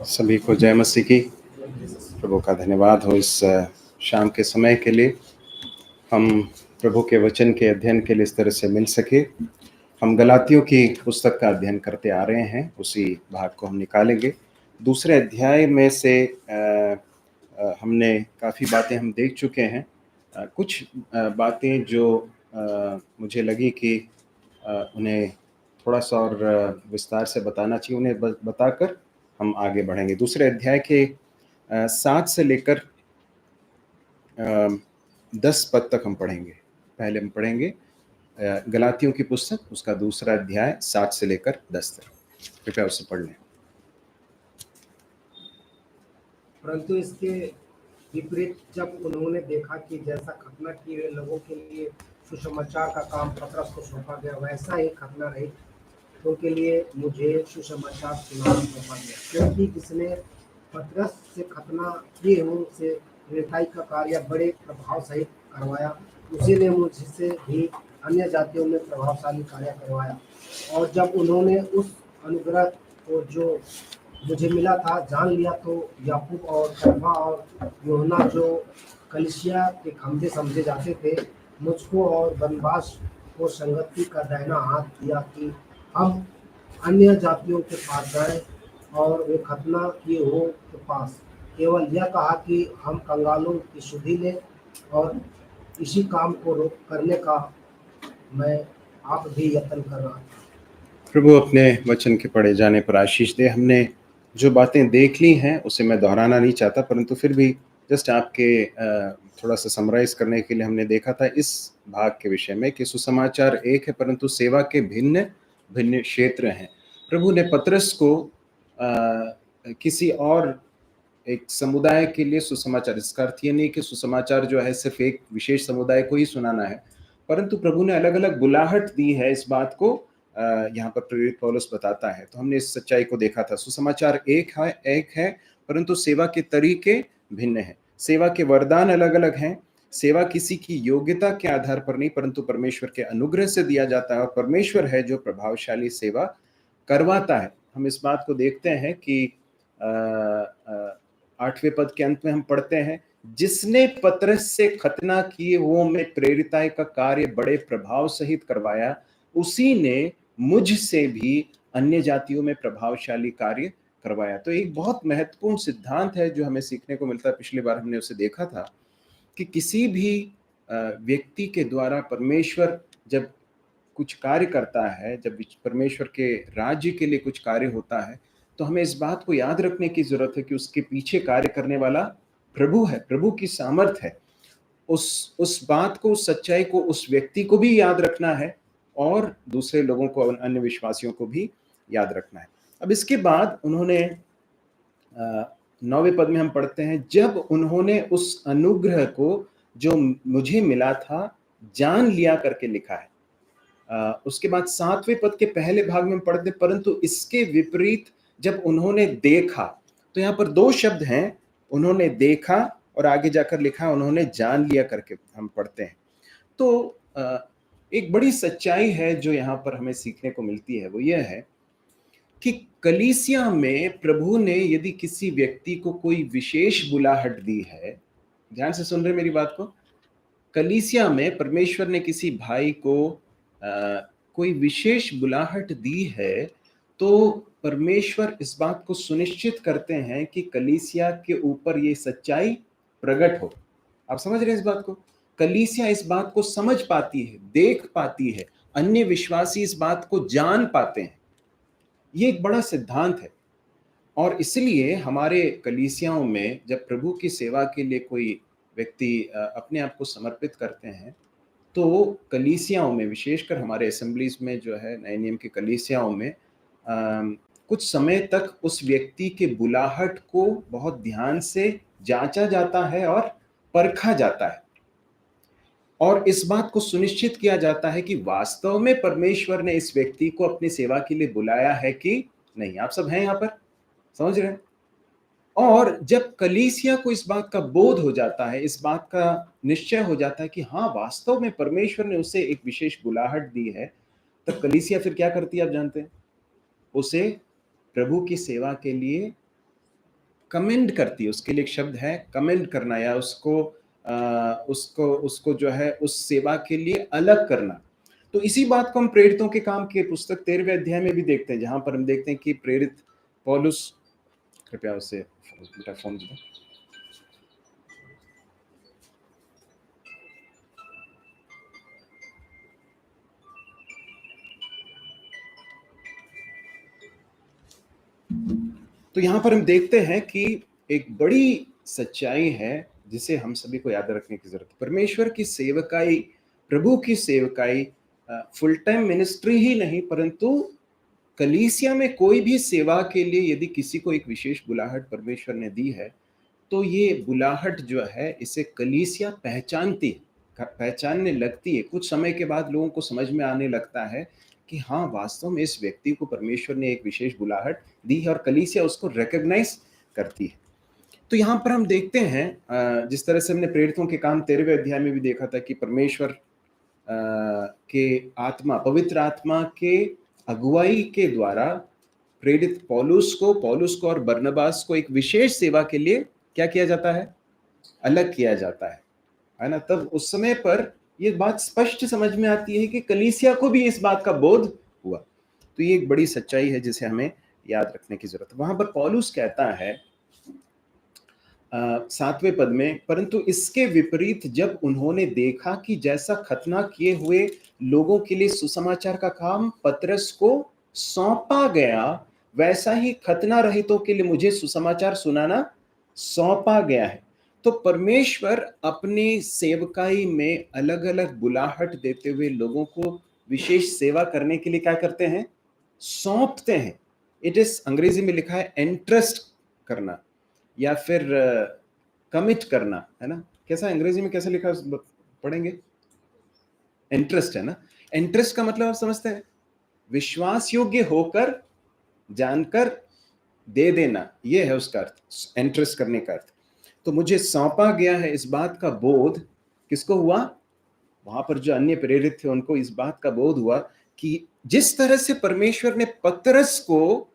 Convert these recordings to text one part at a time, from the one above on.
सभी को जय मसीह की। प्रभु का धन्यवाद हो इस शाम के समय के लिए। हम प्रभु के वचन के अध्ययन के लिए इस तरह से मिल सके। हम गलातियों की पुस्तक का अध्ययन करते आ रहे हैं, उसी भाग को हम निकालेंगे। दूसरे अध्याय में से हमने काफ़ी बातें हम देख चुके हैं। कुछ बातें जो मुझे लगी कि उन्हें थोड़ा सा और विस्तार से बताना चाहिए, उन्हें बताकर हम आगे बढ़ेंगे। दूसरे अध्याय के 7 से लेकर 10 पद तक हम पढ़ेंगे। पहले हम पढ़ेंगे गलातियों की पुस्तक, उसका दूसरा अध्याय 7 से लेकर 10 तक। कृपया उसे पढ़ लें। परंतु इसके विपरीत जब उन्होंने देखा कि जैसा खतना किए हुए लोगों के लिए सुसमाचार का काम पतरस को सौंपा गया, वैसा ही खतना रहित उनके लिए मुझे सुसमाचार सुनाना सौंपा गया, क्योंकि जिसने पतरस से खतना किए हुए से रिठाई का कार्य बड़े प्रभाव सहित करवाया, उसी ने मुझसे भी अन्य जातियों में प्रभावशाली कार्य करवाया। और जब उन्होंने उस अनुग्रह को जो मुझे मिला था जान लिया, तो याकूब और कैफा और यूहन्ना जो कलीसिया के खंभे समझे जाते थे, मुझको और बरनबास को संगति का दाहिना हाथ दिया कि हम अन्य जातियों के पास जाएं, और वे खतना किए हो के पास केवल यह कहा कि हम कंगालों की शुद्धि लें, और इसी काम को करने का मैं आप भी यत्न कर रहा था। प्रभु अपने वचन के पढ़े जाने पर आशीष दे। हमने जो बातें देख ली हैं उसे मैं दोहराना नहीं चाहता, परंतु फिर भी जस्ट आपके थोड़ा सा समराइज करने के लिए हमने देखा था इस भाग के विषय में कि सुसमाचार एक है, परंतु सेवा के भिन्न भिन्न क्षेत्र हैं। प्रभु ने पतरस को किसी और एक समुदाय के लिए सुसमाचार, इसका अर्थ ये नहीं कि सुसमाचार जो है सिर्फ एक विशेष समुदाय को ही सुनाना है, परंतु प्रभु ने अलग अलग बुलाहट दी है इस बात को। यहाँ पर प्रेरित पौलुस बताता है। तो हमने इस सच्चाई को देखा था। सुसमाचार एक है, परंतु सेवा के तरीके भिन्न हैं। सेवा के वरदान अलग अलग हैं। सेवा किसी की योग्यता के आधार पर नहीं, परंतु परमेश्वर के अनुग्रह से दिया जाता है, और परमेश्वर है जो प्रभावशाली सेवा करवाता है। हम इस बात को देखते हैं कि 8वें पद के अंत में हम पढ़ते हैं, जिसने पतरस से खतना किए हुओं में प्रेरिताई का कार्य बड़े प्रभाव सहित करवाया, उसी ने मुझसे भी अन्य जातियों में प्रभावशाली कार्य करवाया। तो एक बहुत महत्वपूर्ण सिद्धांत है जो हमें सीखने को मिलता है। पिछली बार हमने उसे देखा था कि किसी भी व्यक्ति के द्वारा परमेश्वर जब कुछ कार्य करता है, जब परमेश्वर के राज्य के लिए कुछ कार्य होता है, तो हमें इस बात को याद रखने की जरूरत है कि उसके पीछे कार्य करने वाला प्रभु है, प्रभु की सामर्थ है। उस बात को, उस सच्चाई को, उस व्यक्ति को भी याद रखना है, और दूसरे लोगों को, अन्य विश्वासियों को भी याद रखना है। अब इसके बाद उन्होंने 9वें पद में हम पढ़ते हैं, जब उन्होंने उस अनुग्रह को जो मुझे मिला था जान लिया करके लिखा है। उसके बाद 7वें पद के पहले भाग में पढ़ते, परंतु इसके विपरीत जब उन्होंने देखा, तो यहाँ पर 2 शब्द हैं, उन्होंने देखा और आगे जाकर लिखा उन्होंने जान लिया करके हम पढ़ते हैं। तो एक बड़ी सच्चाई है जो यहाँ पर हमें सीखने को मिलती है, वो यह है कि कलीसिया में प्रभु ने यदि किसी व्यक्ति को कोई विशेष बुलाहट दी है, ध्यान से सुन रहे मेरी बात को, कलीसिया में परमेश्वर ने किसी भाई को कोई विशेष बुलाहट दी है, तो परमेश्वर इस बात को सुनिश्चित करते हैं कि कलीसिया के ऊपर ये सच्चाई प्रकट हो। आप समझ रहे हैं इस बात को? कलीसिया इस बात को समझ पाती है, देख पाती है, अन्य विश्वासी इस बात को जान पाते हैं। ये एक बड़ा सिद्धांत है, और इसलिए हमारे कलीसियाओं में जब प्रभु की सेवा के लिए कोई व्यक्ति अपने आप को समर्पित करते हैं, तो कलीसियाओं में, विशेषकर हमारे असेंबलीज में जो है, नए नियम की कलीसियाओं में कुछ समय तक उस व्यक्ति के बुलाहट को बहुत ध्यान से जांचा जाता है और परखा जाता है, और इस बात को सुनिश्चित किया जाता है कि वास्तव में परमेश्वर ने इस व्यक्ति को अपनी सेवा के लिए बुलाया है कि नहीं। आप सब हैं यहाँ पर, समझ रहे हैं? और जब कलीसिया को इस बात का बोध हो जाता है, इस बात का निश्चय हो जाता है कि हाँ, वास्तव में परमेश्वर ने उसे एक विशेष बुलाहट दी है, तब कलीसिया फिर क्या करती है आप जानते हैं? उसे प्रभु की सेवा के लिए कमेंड करती है। उसके लिए एक शब्द है कमेंड करना, या उसको जो है उस सेवा के लिए अलग करना। तो इसी बात को हम प्रेरितों के काम की पुस्तक 13वें अध्याय में भी देखते हैं, जहां पर हम देखते हैं कि प्रेरित पौलुस, कृपया उसे बेटा फोन दे दो। तो यहां पर हम देखते हैं कि एक बड़ी सच्चाई है जिसे हम सभी को याद रखने की जरूरत है। परमेश्वर की सेवकाई, प्रभु की सेवकाई फुल टाइम मिनिस्ट्री ही नहीं, परंतु कलीसिया में कोई भी सेवा के लिए यदि किसी को एक विशेष बुलाहट परमेश्वर ने दी है, तो ये बुलाहट जो है इसे कलीसिया पहचानती है, पहचानने लगती है। कुछ समय के बाद लोगों को समझ में आने लगता है कि हाँ, वास्तव में इस व्यक्ति को परमेश्वर ने एक विशेष बुलाहट दी है, और कलीसिया उसको रिकॉग्नाइज करती है। तो यहाँ पर हम देखते हैं जिस तरह से हमने प्रेरितों के काम 13वें अध्याय में भी देखा था कि परमेश्वर के आत्मा, पवित्र आत्मा के अगुवाई के द्वारा प्रेरित पौलुस को और बरनबास को एक विशेष सेवा के लिए क्या किया जाता है? अलग किया जाता है ना? तब उस समय पर ये बात स्पष्ट समझ में आती है कि कलीसिया को भी इस बात का बोध हुआ। तो ये एक बड़ी सच्चाई है जिसे हमें याद रखने की जरूरत है। वहां पर पौलुस कहता है 7वें पद में, परंतु इसके विपरीत जब उन्होंने देखा कि जैसा खतना किए हुए लोगों के लिए सुसमाचार का काम पतरस को सौंपा गया, वैसा ही खतना रहितों के लिए मुझे सुसमाचार सुनाना सौंपा गया है। तो परमेश्वर अपनी सेवकाई में अलग अलग बुलाहट देते हुए लोगों को विशेष सेवा करने के लिए क्या करते हैं? सौंपते हैं। इट इज, अंग्रेजी में लिखा है एंट्रस्ट करना या फिर कमिट करना, है ना? कैसा अंग्रेजी में कैसा लिखा पढ़ेंगे? इंटरेस्ट, है ना? इंटरेस्ट का मतलब आप समझते हैं? विश्वास योग्य होकर, जानकर दे देना, ये है उसका अर्थ, इंटरेस्ट करने का अर्थ। तो मुझे सौंपा गया है, इस बात का बोध किसको हुआ? वहां पर जो अन्य प्रेरित थे उनको इस बात का बोध हुआ कि जिस तरह से परमेश्वर ने पतरस को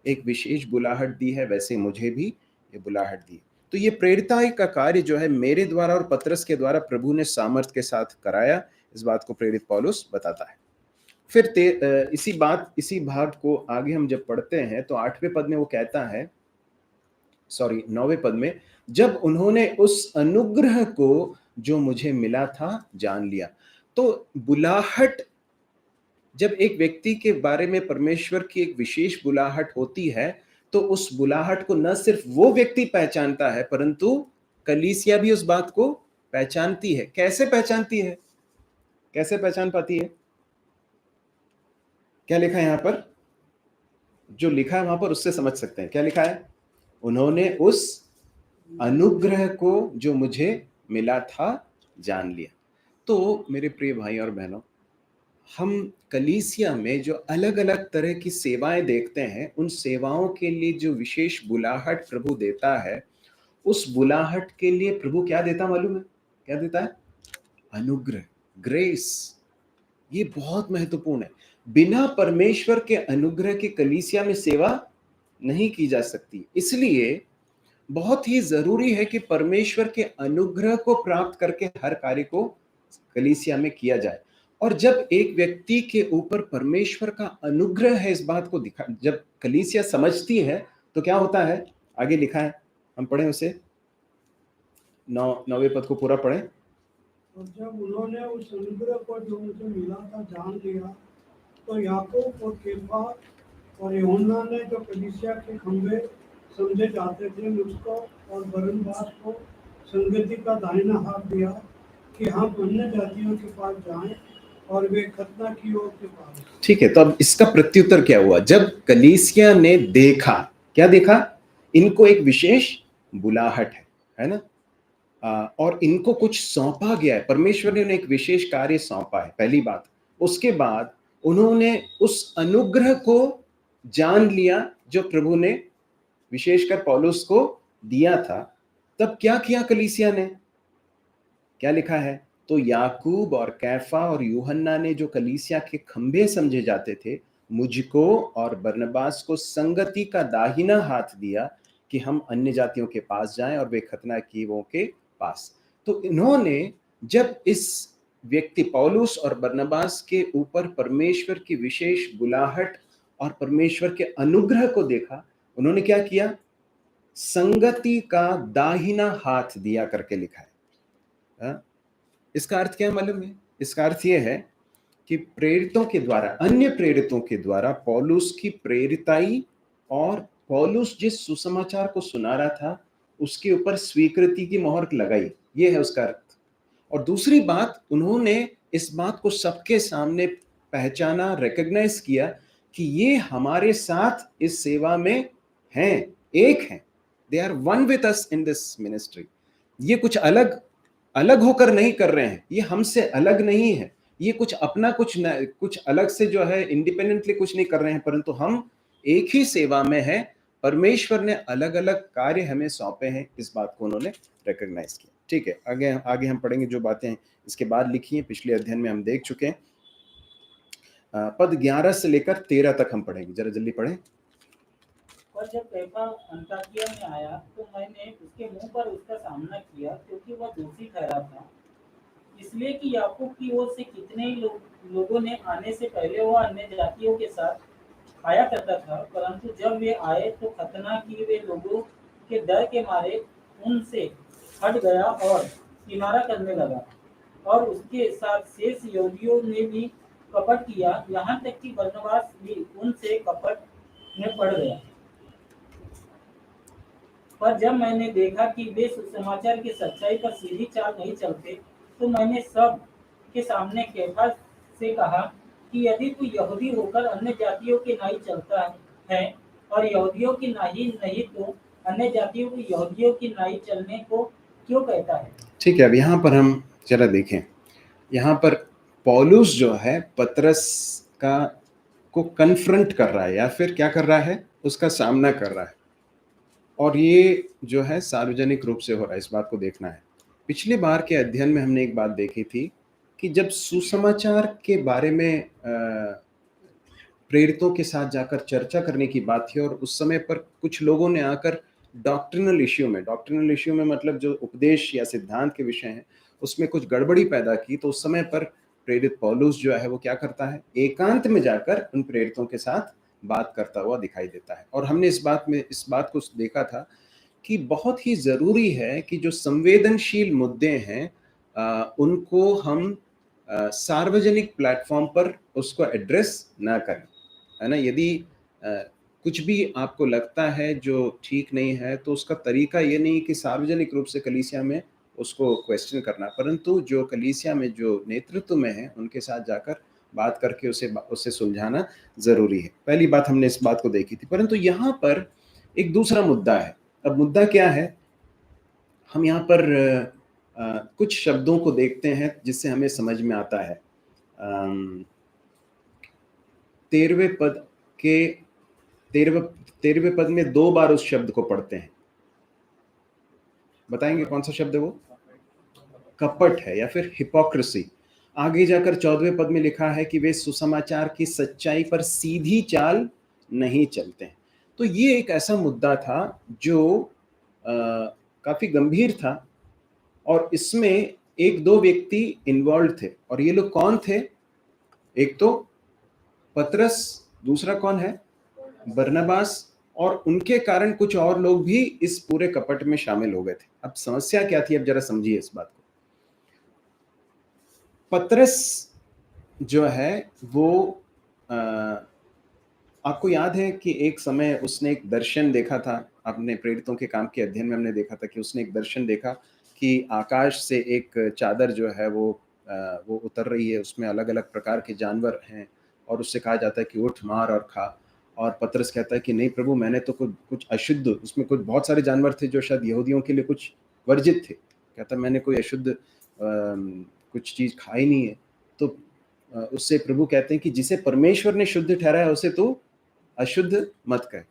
एक विशेष बुलाहट दी है, वैसे मुझे भी ये बुलाहट दी। तो ये प्रेरिताई का कार्य जो है मेरे द्वारा और पतरस के द्वारा प्रभु ने सामर्थ के साथ कराया, इस बात को प्रेरित पौलुस बताता है। फिर इसी भाग को आगे हम जब पढ़ते हैं तो 8वें पद में वो कहता है, 9वें पद में, जब उन्होंने उस अनुग्रह को जो मुझे मिला था जान लिया। तो बुलाहट, जब एक व्यक्ति के बारे में परमेश्वर की एक विशेष बुलाहट होती है, तो उस बुलाहट को न सिर्फ वो व्यक्ति पहचानता है, परंतु कलीसिया भी उस बात को पहचानती है। कैसे पहचानती है? कैसे पहचान पाती है? क्या लिखा है यहां पर? जो लिखा है वहां पर उससे समझ सकते हैं। क्या लिखा है? उन्होंने उस अनुग्रह को जो मुझे मिला था जान लिया। तो मेरे प्रिय भाई और बहनों, हम कलीसिया में जो अलग अलग तरह की सेवाएं देखते हैं, उन सेवाओं के लिए जो विशेष बुलाहट प्रभु देता है, उस बुलाहट के लिए प्रभु क्या देता मालूम है? क्या देता है? अनुग्रह, ग्रेस। ये बहुत महत्वपूर्ण है। बिना परमेश्वर के अनुग्रह के कलीसिया में सेवा नहीं की जा सकती। इसलिए बहुत ही जरूरी है कि परमेश्वर के अनुग्रह को प्राप्त करके हर कार्य को कलीसिया में किया जाए। और जब एक व्यक्ति के ऊपर परमेश्वर का अनुग्रह है, इस बात को जब कलीसिया समझती है, तो क्या होता है? आगे लिखा है, हम पढ़ें उसे, 9वें पद को पूरा पढ़ें। और जब उन्होंने उस अनुग्रह को जो मुझे मिला था जान लिया, तो याकूब और केफा और यूहन्ना ने, जो कलीसिया के खंभे समझे जाते थे, मुझको और बरनबास को संगति का दाहिना हाथ दिया कि हम अन्य जातियों के पास जाएं और वे खतना की ओर के पास। ठीक है, तो अब इसका प्रत्युत्तर क्या हुआ? जब कलीसिया ने देखा, क्या देखा? इनको एक विशेष बुलाहट है ना? और इनको कुछ सौंपा गया है, परमेश्वर ने उन्हें एक विशेष कार्य सौंपा है, पहली बात। उसके बाद उन्होंने उस अनुग्रह को जान लिया जो प्रभु ने विशेषकर पौलुस को दिया था, तब क्या किया कलीसिया ने? क्या लिखा है? तो याकूब और कैफा और यूहन्ना ने, जो कलीसिया के खंभे समझे जाते थे, मुझको और बरनबास को संगति का दाहिना हाथ दिया कि हम अन्य जातियों के पास जाएं और वे खतना किए के पास। तो इन्होंने जब इस व्यक्ति पौलुस और बरनबास के ऊपर परमेश्वर की विशेष बुलाहट और परमेश्वर के अनुग्रह को देखा, उन्होंने क्या किया? संगति का दाहिना हाथ दिया करके लिखा है। हाँ? इसका अर्थ क्या मालूम है? इसका अर्थ यह है कि प्रेरितों के द्वारा, अन्य प्रेरितों के द्वारा पौलुस की प्रेरिताई और पौलुस जिस सुसमाचार को सुना रहा था उसके ऊपर स्वीकृति की मोहर लगाई, ये है उसका अर्थ। और दूसरी बात, उन्होंने इस बात को सबके सामने पहचाना, रिकॉग्नाइज किया कि ये हमारे साथ इस सेवा में हैं, एक हैं, they are one with us in this ministry. ये कुछ अलग अलग होकर नहीं कर रहे हैं, ये हमसे अलग नहीं है, ये कुछ अपना कुछ अलग से जो है इंडिपेंडेंटली कुछ नहीं कर रहे हैं, परंतु हम एक ही सेवा में हैं। परमेश्वर ने अलग अलग कार्य हमें सौंपे हैं, इस बात को उन्होंने रिकॉग्नाइज किया। ठीक है, आगे आगे हम पढ़ेंगे जो बातें इसके बाद लिखी हैं, पिछले अध्ययन में हम देख चुके हैं। पद 11 से लेकर 13 तक हम पढ़ेंगे, जरा जल्दी पढ़ें। और जब कैफा अंताकिया में आया तो मैंने उसके मुंह पर उसका सामना किया, क्योंकि वह दोषी ठहरा था, इसलिए कि याकूब की ओर से कितने ही लोगों ने आने से पहले वह अन्य जातियों के साथ आया करता था, परंतु जब वे आए तो खतना किए वे लोगों के डर के मारे उनसे हट गया और किनारा करने लगा। और उसके साथ शेष यहूदियों ने भी कपट किया, यहाँ तक कि बरनबास भी उनसे कपट में पड़ गया। पर जब मैंने देखा कि वे सुसमाचार की सच्चाई पर सीधी चाल नहीं चलते, तो मैंने सब के सामने कैफा से कहा कि यदि तू यहूदी होकर अन्य जातियों की नाई चलता है और यहूदियों की नाई नहीं, तो अन्य जातियों की यहूदियों की नाई चलने को क्यों कहता है? ठीक है, अब यहाँ पर हम जरा देखें, यहाँ पर पौलुस जो है पतरस का को कन्फ्रंट कर रहा है, या फिर क्या कर रहा है, उसका सामना कर रहा है, और ये जो है सार्वजनिक रूप से हो रहा है, इस बात को देखना है। पिछली बार के अध्ययन में हमने एक बात देखी थी कि जब सुसमाचार के बारे में प्रेरितों के साथ जाकर चर्चा करने की बात थी, और उस समय पर कुछ लोगों ने आकर डॉक्ट्रिनल इश्यू में मतलब जो उपदेश या सिद्धांत के विषय हैं उसमें कुछ गड़बड़ी पैदा की, तो उस समय पर प्रेरित पौलुस जो है वो क्या करता है, एकांत में जाकर उन प्रेरितों के साथ बात करता हुआ दिखाई देता है। और हमने इस बात को देखा था कि बहुत ही जरूरी है कि जो संवेदनशील मुद्दे हैं उनको हम सार्वजनिक प्लेटफॉर्म पर उसको एड्रेस ना करें, है ना। यदि कुछ भी आपको लगता है जो ठीक नहीं है, तो उसका तरीका ये नहीं कि सार्वजनिक रूप से कलीसिया में उसको क्वेश्चन करना, परंतु जो कलीसिया में जो नेतृत्व में है उनके साथ जाकर बात करके उसे सुलझाना जरूरी है। पहली बात हमने इस बात को देखी थी, परंतु यहाँ पर एक दूसरा मुद्दा है। अब मुद्दा क्या है, हम यहाँ पर कुछ शब्दों को देखते हैं जिससे हमें समझ में आता है। 13वें पद के 13वें पद में 2 बार उस शब्द को पढ़ते हैं, बताएंगे कौन सा शब्द है वो? कपट है या फिर हिपोक्रेसी। आगे जाकर 14वें पद में लिखा है कि वे सुसमाचार की सच्चाई पर सीधी चाल नहीं चलते हैं। तो ये एक ऐसा मुद्दा था जो काफी गंभीर था, और इसमें एक दो व्यक्ति इन्वॉल्व थे, और ये लोग कौन थे? एक तो पतरस, दूसरा कौन है? बरनबास, और उनके कारण कुछ और लोग भी इस पूरे कपट में शामिल हो गए थे। अब समस्या क्या थी, अब जरा समझिए इस बात को। पतरस जो है वो आपको याद है कि एक समय उसने एक दर्शन देखा था, अपने प्रेरितों के काम के अध्ययन में हमने देखा था कि उसने एक दर्शन देखा कि आकाश से एक चादर जो है वो उतर रही है, उसमें अलग अलग प्रकार के जानवर हैं, और उससे कहा जाता है कि उठ, मार और खा। और पतरस कहता है कि नहीं प्रभु, मैंने तो कुछ अशुद्ध, उसमें कुछ बहुत सारे जानवर थे जो शायद यहूदियों के लिए कुछ वर्जित थे, कहता मैंने कोई अशुद्ध कुछ चीज खाई नहीं है। तो उससे प्रभु कहते हैं कि जिसे परमेश्वर ने शुद्ध ठहराया उसे तो अशुद्ध मत कह।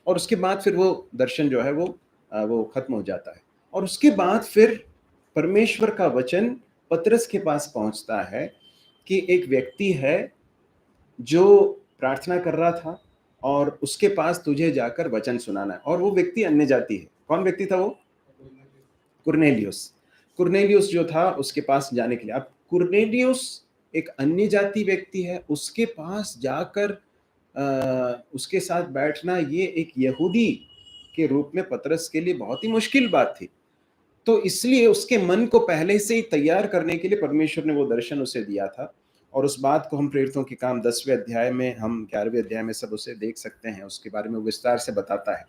और उसके बाद फिर वो दर्शन जो है वो वो खत्म हो जाता है। और उसके बाद फिर परमेश्वर का वचन पतरस के पास पहुंचता है कि एक व्यक्ति है जो प्रार्थना कर रहा था और उसके पास तुझे जाकर वचन सुनाना है, और वो व्यक्ति अन्य जाति है। कौन व्यक्ति था वो? कुरनेलियुस। कुरनेलियुस जो था उसके पास जाने के लिए, अब कुरनेलियुस एक अन्य जाति व्यक्ति है, उसके पास जाकर उसके साथ बैठना ये एक यहूदी के रूप में पतरस के लिए बहुत ही मुश्किल बात थी। तो इसलिए उसके मन को पहले से ही तैयार करने के लिए परमेश्वर ने वो दर्शन उसे दिया था, और उस बात को हम प्रेरितों के काम 10वें अध्याय में, हम 11वें अध्याय में सब उसे देख सकते हैं। उसके बारे में विस्तार से बताता है।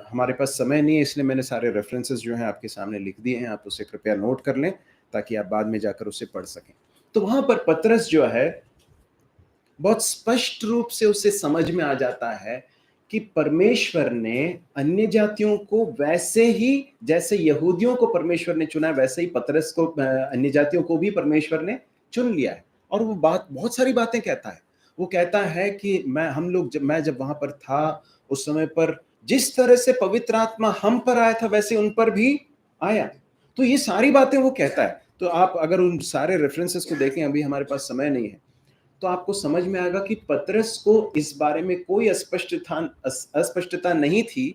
हमारे पास समय नहीं है, इसलिए मैंने सारे रेफरेंसेस जो हैं आपके सामने लिख दिए हैं, आप उसे कृपया नोट कर लें ताकि आप बाद में जाकर उसे पढ़ सकें। तो वहां पर पतरस जो है बहुत स्पष्ट रूप से उसे समझ में आ जाता है कि परमेश्वर ने अन्य जातियों को वैसे ही जैसे यहूदियों को परमेश्वर ने चुना है, वैसे ही पतरस को, अन्य जातियों को भी परमेश्वर ने चुन लिया है। और वो बात, बहुत सारी बातें कहता है। वो कहता है कि मैं जब वहां पर था उस समय पर जिस तरह से पवित्र आत्मा हम पर आया था वैसे उन पर भी आया। तो ये सारी बातें वो कहता है। तो आप अगर उन सारे रेफरेंसेस को देखें, अभी हमारे पास समय नहीं है, तो आपको समझ में आएगा कि पतरस को इस बारे में कोई अस्पष्टता नहीं थी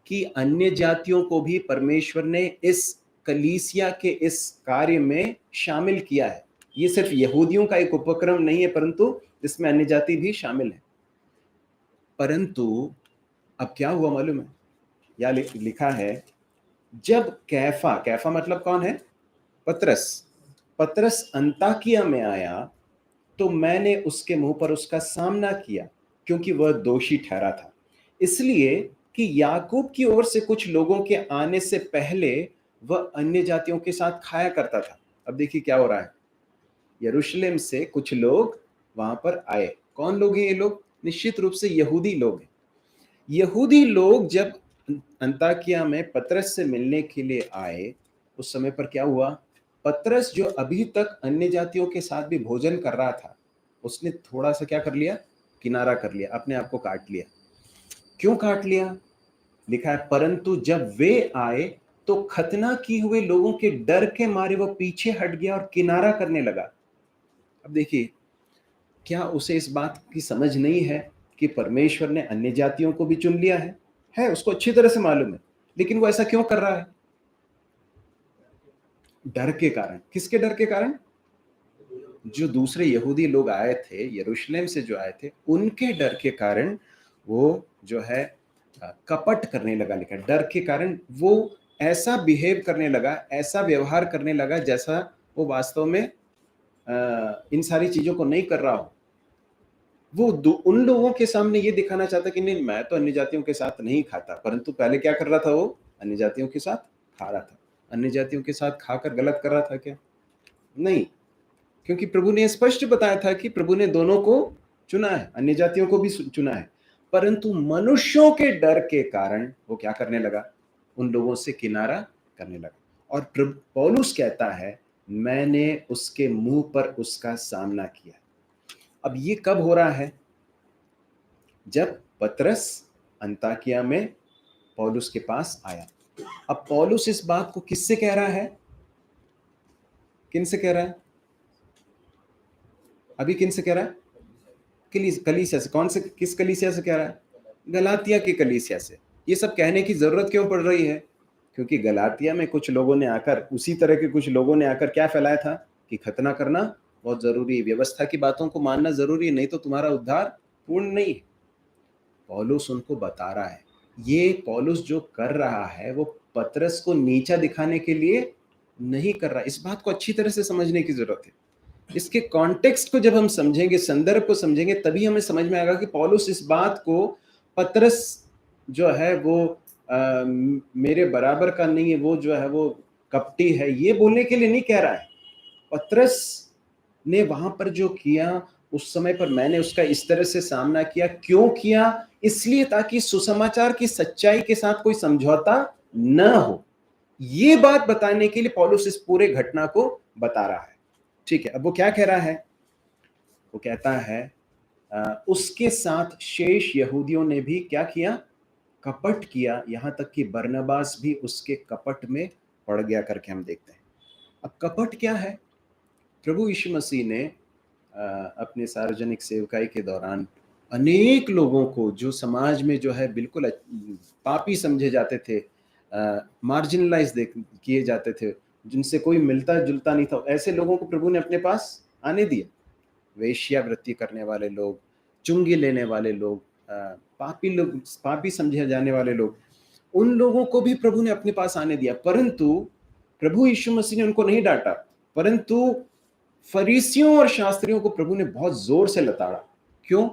कि अन्य जातियों को भी परमेश्वर ने इस कलीसिया के इस कार्य में शामिल किया है। ये सिर्फ यहूदियों का एक उपक्रम नहीं है, परंतु इसमें अन्य जाति भी शामिल है। परंतु अब क्या हुआ मालूम है? या लिखा है, जब कैफा मतलब कौन है? पतरस अंताकिया में आया तो मैंने उसके मुंह पर उसका सामना किया, क्योंकि वह दोषी ठहरा था, इसलिए कि याकूब की ओर से कुछ लोगों के आने से पहले वह अन्य जातियों के साथ खाया करता था। अब देखिए क्या हो रहा है। यरूशलेम से कुछ लोग वहां पर आए। कौन लोग हैं ये लोग? निश्चित रूप से यहूदी लोग हैं। यहूदी लोग जब अंताकिया में पतरस से मिलने के लिए आए, उस समय पर क्या हुआ? पतरस जो अभी तक अन्य जातियों के साथ भी भोजन कर रहा था, उसने थोड़ा सा क्या कर लिया? किनारा कर लिया, अपने आप को काट लिया। क्यों काट लिया? लिखा है, परंतु जब वे आए तो खतना किए हुए लोगों के डर के मारे वो पीछे हट गया और किनारा करने लगा। अब देखिए, क्या उसे इस बात की समझ नहीं है कि परमेश्वर ने अन्य जातियों को भी चुन लिया है उसको अच्छी तरह से मालूम है, लेकिन वो ऐसा क्यों कर रहा है? डर के कारण। किसके डर के कारण? जो दूसरे यहूदी लोग आए थे, यरूशलेम से जो आए थे, उनके डर के कारण वो जो है कपट करने लगा। लिखा, डर के कारण वो ऐसा बिहेव करने लगा, ऐसा व्यवहार करने लगा जैसा वो वास्तव में इन सारी चीजों को नहीं कर रहा हो। वो उन लोगों के सामने ये दिखाना चाहता कि नहीं, मैं तो अन्य जातियों के साथ नहीं खाता, परंतु पहले क्या कर रहा था? वो अन्य जातियों के साथ खा रहा था। अन्य जातियों के साथ खाकर गलत कर रहा था क्या? नहीं, क्योंकि प्रभु ने स्पष्ट बताया था कि प्रभु ने दोनों को चुना है, अन्य जातियों को भी चुना है, परंतु मनुष्यों के डर के कारण वो क्या करने लगा? उन लोगों से किनारा करने लगा। और पौलुस कहता है, मैंने उसके मुंह पर उसका सामना किया। अब ये कब हो रहा है? जब पतरस अंताकिया में पौलुस के पास आया। अब पौलुस इस बात को किससे कह रहा है? किन से कह रहा है? अभी किन से कह रहा है? कलीसिया से। कौन से, किस कलीसिया से कह रहा है? गलातिया की कलीसिया से। ये सब कहने की जरूरत क्यों पड़ रही है? क्योंकि गलातिया में कुछ लोगों ने आकर, उसी तरह के कुछ लोगों ने आकर क्या फैलाया था कि खतना करना बहुत जरूरी है, व्यवस्था की बातों को मानना जरूरी है, नहीं तो तुम्हारा उद्धार पूर्ण नहीं है। पौलुस उनको बता रहा है, ये पौलुस जो कर रहा है वो पतरस को नीचा दिखाने के लिए नहीं कर रहा। इस बात को अच्छी तरह से समझने की जरूरत है। इसके कॉन्टेक्स्ट को जब हम समझेंगे, संदर्भ को समझेंगे, तभी हमें समझ में आएगा कि पौलुस इस बात को पतरस जो है वो मेरे बराबर का नहीं है, वो जो है वो कपटी है, ये बोलने के लिए नहीं कह रहा है। पतरस ने वहां पर जो किया, उस समय पर मैंने उसका इस तरह से सामना किया। क्यों किया? इसलिए ताकि सुसमाचार की सच्चाई के साथ कोई समझौता न हो। ये बात बताने के लिए पौलुस इस पूरे घटना को बता रहा है। ठीक है, अब वो क्या कह रहा है? वो कहता है उसके साथ शेष यहूदियों ने भी क्या किया? कपट किया, यहाँ तक कि बरनबास भी उसके कपट में पड़ गया करके हम देखते हैं। अब कपट क्या है? प्रभु यीशु मसीह ने अपने सार्वजनिक सेवकाई के दौरान अनेक लोगों को जो समाज में जो है बिल्कुल पापी समझे जाते थे, मार्जिनलाइज किए जाते थे, जिनसे कोई मिलता जुलता नहीं था, ऐसे लोगों को प्रभु ने अपने पास आने दिया। वेश्यावृत्ति करने वाले लोग, चुंगी लेने वाले लोग, पापी समझे जाने वाले लोग, उन लोगों को भी प्रभु ने अपने पास आने दिया। परंतु प्रभु यीशु मसीह ने उनको नहीं डांटा, परंतु फरीसियों और शास्त्रियों को प्रभु ने बहुत जोर से लताड़ा। क्यों?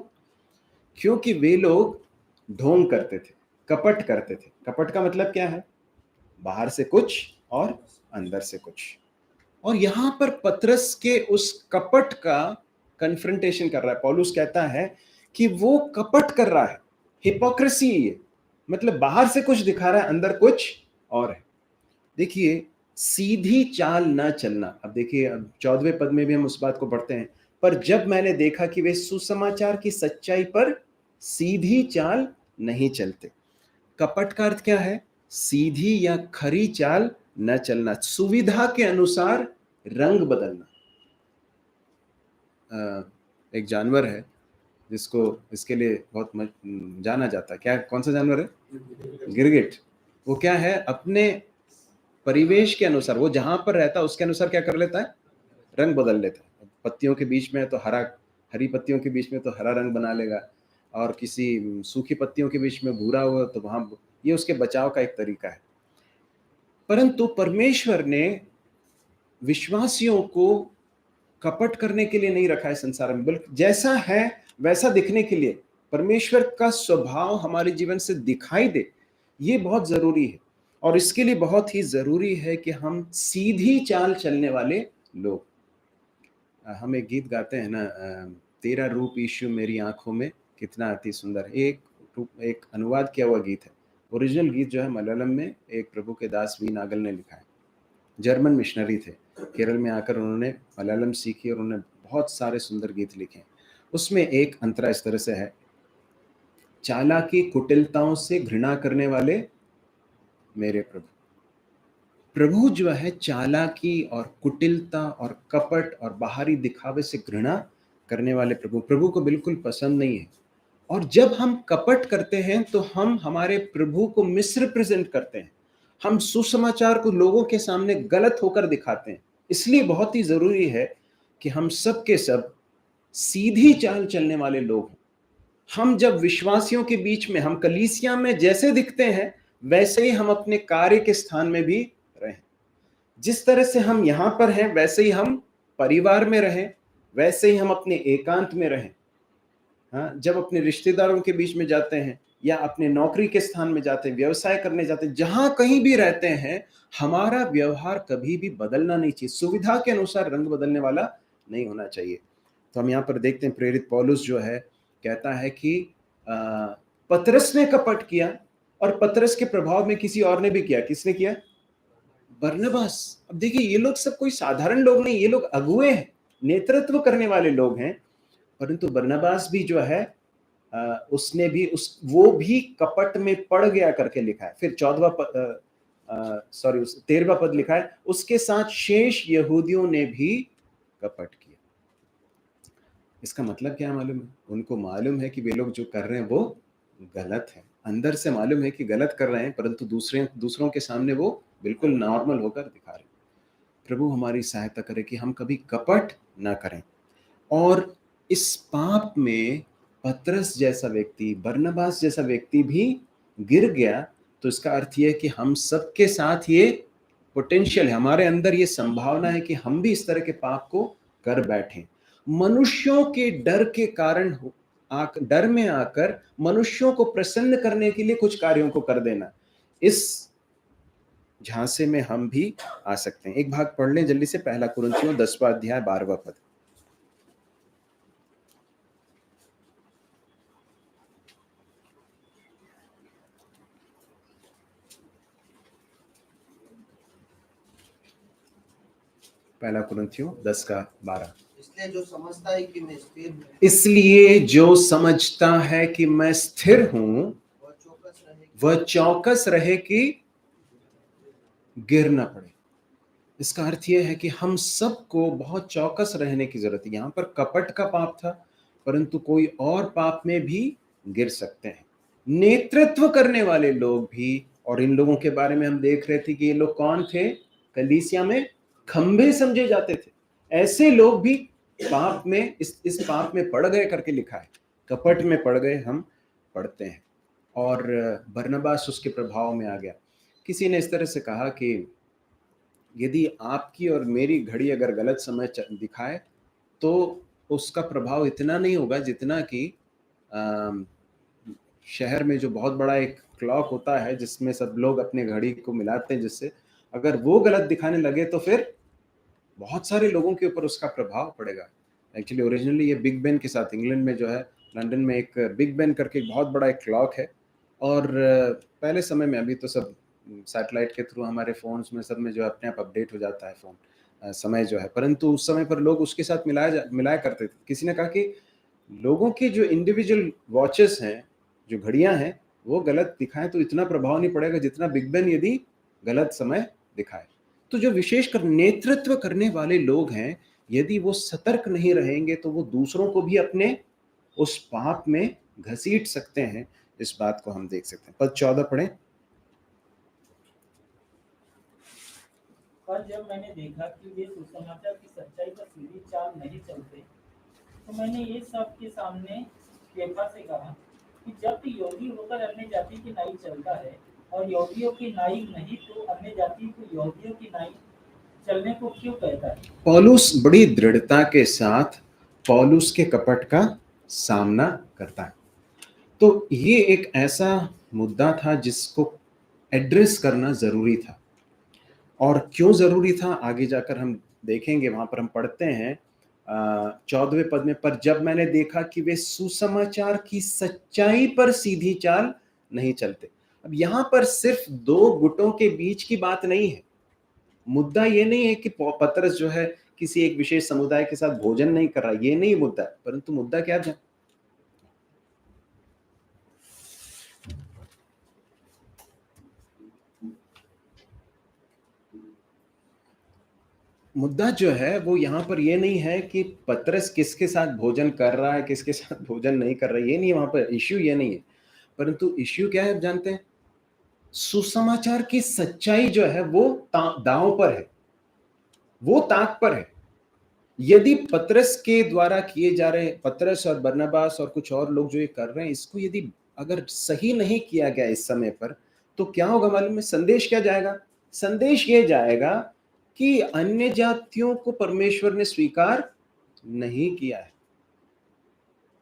क्योंकि वे लोग ढोंग करते थे, कपट करते थे। कपट का मतलब क्या है? बाहर से कुछ और अंदर से कुछ। और यहां पर पतरस के उस कपट का कन्फ्रंटेशन कर रहा है। पौलुस कहता है कि वो कपट कर रहा है, हिपोक्रेसी है, मतलब बाहर से कुछ दिखा रहा है, अंदर कुछ और है। देखिए, सीधी चाल ना चलना। अब देखिए, अब 14वें पद में भी हम उस बात को पढ़ते हैं, पर जब मैंने देखा कि वे सुसमाचार की सच्चाई पर सीधी चाल नहीं चलते। कपट का अर्थ क्या है? सीधी या खरी चाल न चलना, सुविधा के अनुसार रंग बदलना। एक जानवर है जिसको इसके लिए बहुत जाना जाता है। क्या, कौन सा जानवर है? गिरगिट। वो क्या है? अपने परिवेश के अनुसार, वो जहां पर रहता है उसके अनुसार क्या कर लेता है? रंग बदल लेता है। पत्तियों के बीच में तो हरी पत्तियों के बीच में तो हरा रंग बना लेगा, और किसी सूखी पत्तियों के बीच में भूरा हुआ तो वहां, ये उसके बचाव का एक तरीका है। परंतु परमेश्वर ने विश्वासियों को कपट करने के लिए नहीं रखा है संसार में, बल्कि जैसा है वैसा दिखने के लिए, परमेश्वर का स्वभाव हमारे जीवन से दिखाई दे, ये बहुत जरूरी है। और इसके लिए बहुत ही जरूरी है कि हम सीधी चाल चलने वाले लोग। हम एक गीत गाते हैं ना, तेरा रूप यीशु मेरी आंखों में कितना अति सुंदर। एक अनुवाद किया हुआ गीत है। ओरिजिनल गीत जो है मलयालम में एक प्रभु के दास वी नागल ने लिखा है। जर्मन मिशनरी थे, केरल में आकर उन्होंने मलयालम सीखी और उन्होंने बहुत सारे सुंदर गीत लिखे। उसमें एक अंतरा इस तरह से है, चालाकी कुटिलताओं से घृणा करने वाले मेरे प्रभु। प्रभु जो है चालाकी और कुटिलता और कपट और बाहरी दिखावे से घृणा करने वाले प्रभु को बिल्कुल पसंद नहीं है। और जब हम कपट करते हैं तो हम हमारे प्रभु को मिसरिप्रेजेंट करते हैं, हम सुसमाचार को लोगों के सामने गलत होकर दिखाते हैं। इसलिए बहुत ही जरूरी है कि हम सब के सब सीधी चाल चलने वाले लोग हैं। हम जब विश्वासियों के बीच में, हम कलीसिया में जैसे दिखते हैं वैसे ही हम अपने कार्य के स्थान में भी रहें। जिस तरह से हम यहां पर हैं वैसे ही हम परिवार में रहें, वैसे ही हम अपने एकांत में रहें। हाँ, जब अपने रिश्तेदारों के बीच में जाते हैं या अपने नौकरी के स्थान में जाते हैं, व्यवसाय करने जाते हैं, जहां कहीं भी रहते हैं, हमारा व्यवहार कभी भी बदलना नहीं चाहिए, सुविधा के अनुसार रंग बदलने वाला नहीं होना चाहिए। तो हम यहाँ पर देखते हैं प्रेरित पौलुस जो है कहता है कि पतरस ने कपट किया, और पतरस के प्रभाव में किसी और ने भी किया। किसने किया? बरनबास। अब देखिए, ये लोग सब कोई साधारण लोग नहीं, ये लोग अगुए हैं, नेतृत्व करने वाले लोग हैं। परंतु बरनबास भी जो है उसने भी वो भी कपट में पड़ गया करके लिखा है। फिर 13वां पद लिखा है, उसके साथ शेष यहूदियों ने भी कपट किया। इसका मतलब क्या मालूम है? उनको मालूम है कि वे लोग जो कर रहे हैं वो गलत है, अंदर से मालूम है कि गलत कर रहे हैं, परंतु दूसरों के सामने वो बिल्कुल नॉर्मल होकर दिखा रहे हैं। प्रभु हमारी सहायता करे कि हम कभी कपट ना करें। और इस पाप में पतरस जैसा व्यक्ति, बरनबास जैसा व्यक्ति भी गिर गया, तो इसका अर्थ यह है कि हम सबके साथ ये पोटेंशियल है, हमारे अंदर ये संभावना है कि हम भी इस तरह के पाप को कर बैठें। मनुष्यों के डर के कारण डर में आकर मनुष्यों को प्रसन्न करने के लिए कुछ कार्यों को कर देना, इस झांसे में हम भी आ सकते हैं। एक भाग पढ़ लें जल्दी से, 1 कुरिन्थियों 10वां अध्याय 12वां पद। पहला कुरिन्थियों 10:12। इसलिए जो समझता है कि मैं स्थिर हूँ, इसलिए जो समझता है कि मैं स्थिर हूँ, वह चौकस रहे वह चौकस रहे कि गिर ना पड़े। इसका अर्थ यह है कि हम सबको बहुत चौकस रहने की जरूरत है। यहां पर कपट का पाप था, परंतु कोई और पाप में भी गिर सकते हैं। नेतृत्व करने वाले लोग भी, और इन लोगों के बारे में हम देख रहे थे कि ये लोग कौन थे, कलीसिया में खंबे समझे जाते थे। ऐसे लोग भी पाप में, इस पाप में पड़ गए करके लिखा है, कपट में पड़ गए हम पढ़ते हैं। और बरनबास उसके प्रभाव में आ गया। किसी ने इस तरह से कहा कि यदि आपकी और मेरी घड़ी अगर गलत समय दिखाए तो उसका प्रभाव इतना नहीं होगा जितना कि शहर में जो बहुत बड़ा एक क्लॉक होता है जिसमें सब लोग अपने घड़ी को मिलाते हैं, जिससे अगर वो गलत दिखाने लगे तो फिर बहुत सारे लोगों के ऊपर उसका प्रभाव पड़ेगा। एक्चुअली ओरिजिनली ये बिग बेन के साथ, इंग्लैंड में जो है, लंदन में एक बिग बेन करके एक बहुत बड़ा एक क्लॉक है। और पहले समय में, अभी तो सब सैटेलाइट के थ्रू हमारे फोन्स में सब में जो अपने आप अपडेट हो जाता है फोन समय जो है, परंतु उस समय पर लोग उसके साथ मिलाया करते थे। किसी ने कहा कि लोगों की जो इंडिविजुअल वॉचेस हैं, जो घड़ियां हैं, वो गलत दिखाएं तो इतना प्रभाव नहीं पड़ेगा जितना बिग बेन यदि गलत समय दिखाए। तो जो विशेषकर नेतृत्व करने वाले लोग हैं, यदि वो सतर्क नहीं रहेंगे तो वो दूसरों को भी अपने उस पाप में घसीट सकते हैं। इस बात को हम देख सकते हैं। पद 14 पढ़ें। पर जब मैंने देखा कि वे सुसमाचार की सच्चाई पर सीधी चाल नहीं चलते, तो मैंने ये सबके सामने केफा से कहा कि जब योगी होकर अन्य जाति की नाई चलता है और योगियों की नाई नहीं तो अन्य जाति को योगियों की नाई चलने को क्यों कहता है? पौलुस बड़ी दृढ़ता के साथ पौलुस के कपट का सामना करता है। तो ये एक ऐसा मुद्दा था जिसको एड्रेस करना जरूरी था। और क्यों जरूरी था आगे जाकर हम देखेंगे। वहां पर हम पढ़ते हैं 14वें पद में, पर जब मैंने देखा कि वे सुसमाचार की सच्चाई पर सीधी चाल नहीं चलते। अब यहां पर सिर्फ दो गुटों के बीच की बात नहीं है। मुद्दा ये नहीं है कि पतरस जो है किसी एक विशेष समुदाय के साथ भोजन नहीं कर रहा, ये नहीं मुद्दा है, परंतु मुद्दा क्या है? मुद्दा जो है वो यहाँ पर ये नहीं है कि पतरस किसके साथ भोजन कर रहा है, किसके साथ भोजन नहीं कर रहा है, ये नहीं है। वहां पर इश्यू ये नहीं है, परंतु इश्यू क्या है आप जानते हैं? सुसमाचार की सच्चाई जो है वो दांव पर है, वो ताक पर है। यदि पतरस के द्वारा किए जा रहे, पतरस और बरनबास और कुछ और लोग जो ये कर रहे हैं, इसको यदि अगर सही नहीं किया गया इस समय पर, तो क्या होगा मालूम है? संदेश क्या जाएगा? संदेश ये जाएगा कि अन्य जातियों को परमेश्वर ने स्वीकार नहीं किया है।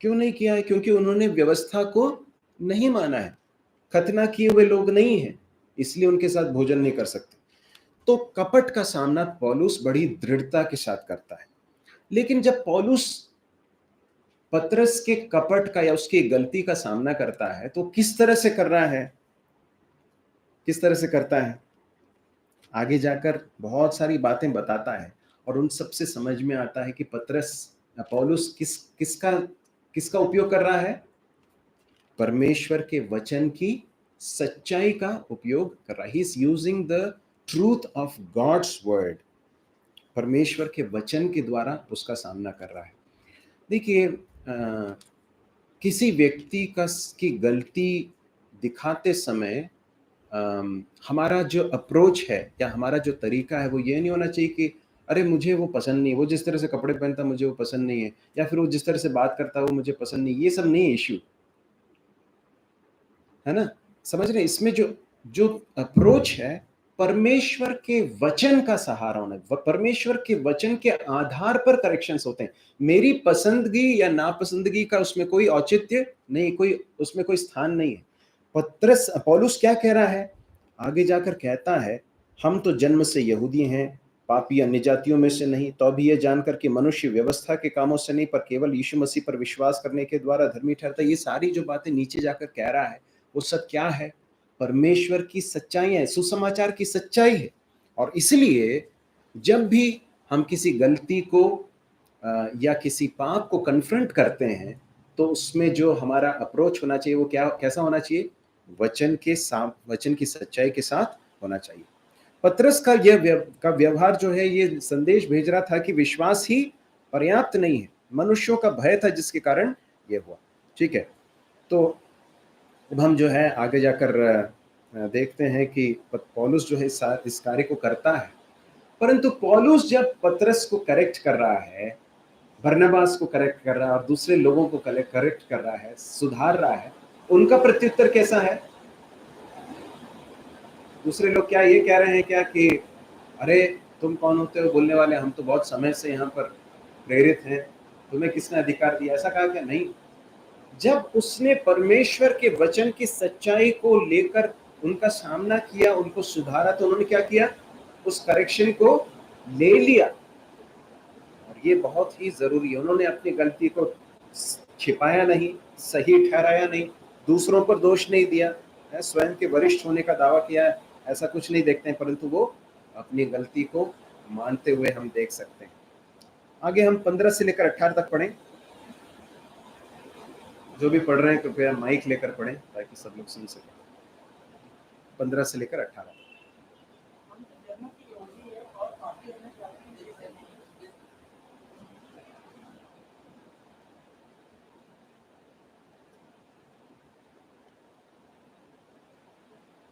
क्यों नहीं किया है? क्योंकि उन्होंने व्यवस्था को नहीं माना है, खतना किए हुए लोग नहीं हैं, इसलिए उनके साथ भोजन नहीं कर सकते। तो कपट का सामना पौलुस बड़ी दृढ़ता के साथ करता है। लेकिन जब पौलुस पतरस के कपट का या उसकी गलती का सामना करता है तो किस तरह से कर रहा है, किस तरह से करता है? आगे जाकर बहुत सारी बातें बताता है और उन सब से समझ में आता है कि पौलुस किसका उपयोग कर रहा है? परमेश्वर के वचन की सच्चाई का उपयोग कर रहा है। He is using the truth of God's word. परमेश्वर के वचन के द्वारा उसका सामना कर रहा है। देखिए, किसी व्यक्ति की गलती दिखाते समय हमारा जो अप्रोच है या हमारा जो तरीका है वो ये नहीं होना चाहिए कि अरे मुझे वो पसंद नहीं है, वो जिस तरह से कपड़े पहनता है मुझे वो पसंद नहीं है, या फिर वो जिस तरह से बात करता है वो मुझे पसंद नहीं है। ये सब नहीं है इश्यू, है ना? समझ रहे? इसमें जो अप्रोच है, परमेश्वर के वचन का सहारा होना। परमेश्वर के वचन के आधार पर करेक्शंस होते हैं। मेरी पसंदगी या नापसंदगी का उसमें कोई औचित्य नहीं, कोई उसमें कोई स्थान नहीं है। पौलुस क्या कह रहा है? आगे जाकर कहता है, हम तो जन्म से यहूदी हैं, पापी अन्य जातियों में से नहीं, तो भी यह जानकर कि मनुष्य व्यवस्था के कामों से नहीं पर केवल यीशु मसीह पर विश्वास करने के द्वारा धर्मी ठहरता है। ये सारी जो बातें नीचे जाकर कह रहा है वो सब क्या है? परमेश्वर की सच्चाई है, सुसमाचार की सच्चाई है। और इसलिए जब भी हम किसी गलती को या किसी पाप को कन्फ्रंट करते हैं तो उसमें जो हमारा अप्रोच होना चाहिए वो कैसा होना चाहिए? वचन की सच्चाई के साथ होना चाहिए। पतरस का का व्यवहार जो है ये संदेश भेज रहा था कि विश्वास ही पर्याप्त नहीं है, मनुष्यों का भय था जिसके कारण ये हुआ। ठीक है, तो अब हम जो है आगे जाकर देखते हैं कि पौलुस जो है इस कार्य को करता है, परंतु पौलुस जब पतरस को करेक्ट कर रहा है, बरनबास को करेक्ट कर रहा है और दूसरे लोगों को करेक्ट कर रहा है, सुधार रहा है, उनका प्रत्युत्तर कैसा है? दूसरे लोग क्या ये कह रहे हैं क्या कि अरे तुम कौन होते हो बोलने वाले, हम तो बहुत समय से यहाँ पर प्रेरित हैं, तुम्हें किसने अधिकार दिया? ऐसा कहा क्या? नहीं। जब उसने परमेश्वर के वचन की सच्चाई को लेकर उनका सामना किया, उनको सुधारा, तो उन्होंने क्या किया? उस करेक्शन को ले लिया। और ये बहुत ही जरूरी है, उन्होंने अपनी गलती को छिपाया नहीं, सही ठहराया नहीं, दूसरों पर दोष नहीं दिया, स्वयं के वरिष्ठ होने का दावा किया, ऐसा कुछ नहीं देखते हैं, परंतु वो अपनी गलती को मानते हुए हम देख सकते हैं। आगे हम 15 से लेकर 18 तक पढ़ें। जो भी पढ़ रहे हैं कृपया माइक लेकर पढ़ें ताकि सब लोग सुन सकें। 15 से लेकर 18।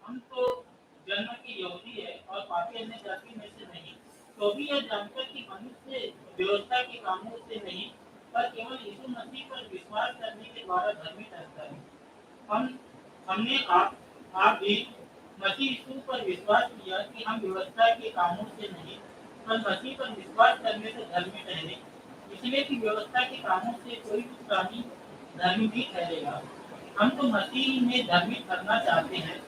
हम तो जन्म की यहूदी है और पापी अन्य जाति में से नहीं, तो भी यह जानकर कि मनुष्य व्यवस्था के कामों से नहीं पर केवल यीशु मसीह पर विश्वास करने के द्वारा धर्मी ठहरता है। हमने आप भी मसीह यीशु पर विश्वास किया कि हम व्यवस्था के कामों से नहीं पर मसीह पर विश्वास करने से धर्मी ठहरे, इसलिए कि व्यवस्था के कामों से कोई भी प्राणी धर्मी नहीं ठहरेगा। हम तो मसीह में धर्मी ठहरना चाहते हैं।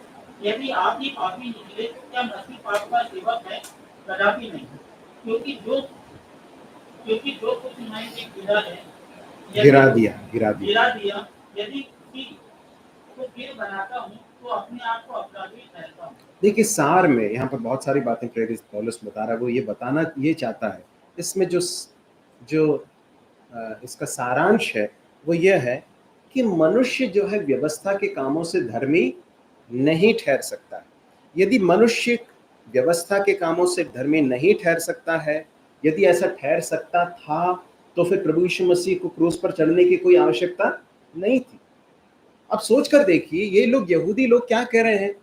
यदि आप ही पापी निकले तो क्या मसीह पाप का सेवक है? कदापि नहीं, क्योंकि जो कुछ मैंने गिरा है, गिरा दिया, यदि किसी को गिर बनाता हूँ तो अपने आप को अपराधी ठहरता हूँ। देखिए, सार में यहाँ पर बहुत सारी बातें प्रेरित पौलुस बता रहा है। वो ये बताना ये चाहता है, इसमें जो इसका सारांश है वो यह है कि मनुष्य जो है व्यवस्था के कामों से धर्मी नहीं ठहर सकता है। यदि मनुष्य व्यवस्था के कामों से धर्मी नहीं ठहर सकता है, यदि ऐसा ठहर सकता था तो फिर प्रभु यीशु मसीह को क्रूस पर चढ़ने की कोई आवश्यकता नहीं थी। अब सोचकर देखिए, ये लोग यहूदी लोग क्या कह रहे हैं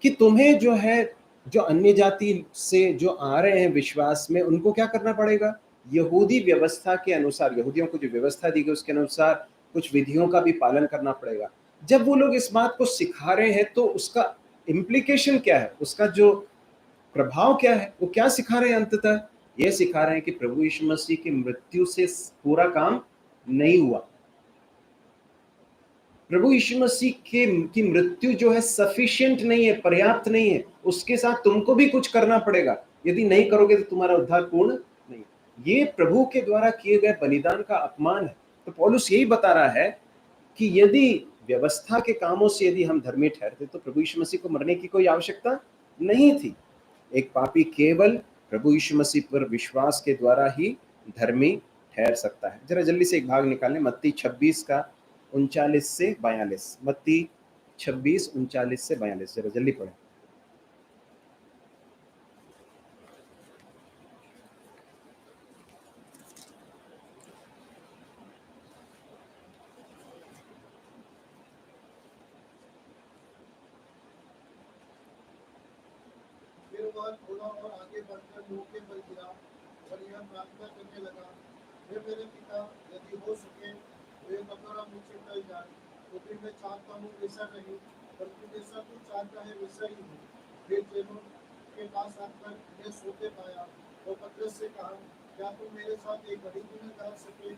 कि तुम्हें जो है, जो अन्य जाति से जो आ रहे हैं विश्वास में, उनको क्या करना पड़ेगा? यहूदी व्यवस्था के अनुसार, यहूदियों को जो व्यवस्था दी गई उसके अनुसार कुछ विधियों का भी पालन करना पड़ेगा। जब वो लोग इस बात को सिखा रहे हैं तो उसका इम्प्लीकेशन क्या है, उसका जो प्रभाव क्या है? वो क्या सिखा रहे हैं? अंततः ये सिखा रहे हैं कि प्रभु यीशु मसीह की मृत्यु से पूरा काम नहीं हुआ। प्रभु यीशु मसीह की मृत्यु जो है सफिशिएंट नहीं है, पर्याप्त नहीं है, उसके साथ तुमको भी कुछ करना पड़ेगा। यदि नहीं करोगे तो तुम्हारा उद्धार पूर्ण नहीं। ये प्रभु के द्वारा किए गए बलिदान का अपमान है। तो पौलुस यही बता रहा है कि यदि व्यवस्था के कामों से यदि हम धर्मी ठहरते तो प्रभु यीशु मसीह को मरने की कोई आवश्यकता नहीं थी। एक पापी केवल प्रभु यीशु मसीह पर विश्वास के द्वारा ही धर्मी ठहर सकता है। जरा जल्दी से एक भाग निकालें, मत्ती 26 का 39 से 42। मत्ती 26 39 से 42, जरा जल्दी पढ़ें। फिर वह थोड़ा और आगे बढ़कर मुंह के बल गिरा और यह प्रार्थना करने लगा, हे मेरे पिता, यदि हो सके तो यह कटोरा मुझसे टल जाए, तो फिर मैं चाहता हूँ वैसा नहीं, परंतु जैसा तू चाहता है वैसा ही हो। फिर जेलों के पास आकर मैं सोते पाया तो पतरस से कहा, क्या तुम मेरे साथ एक घड़ी भी न कर सके?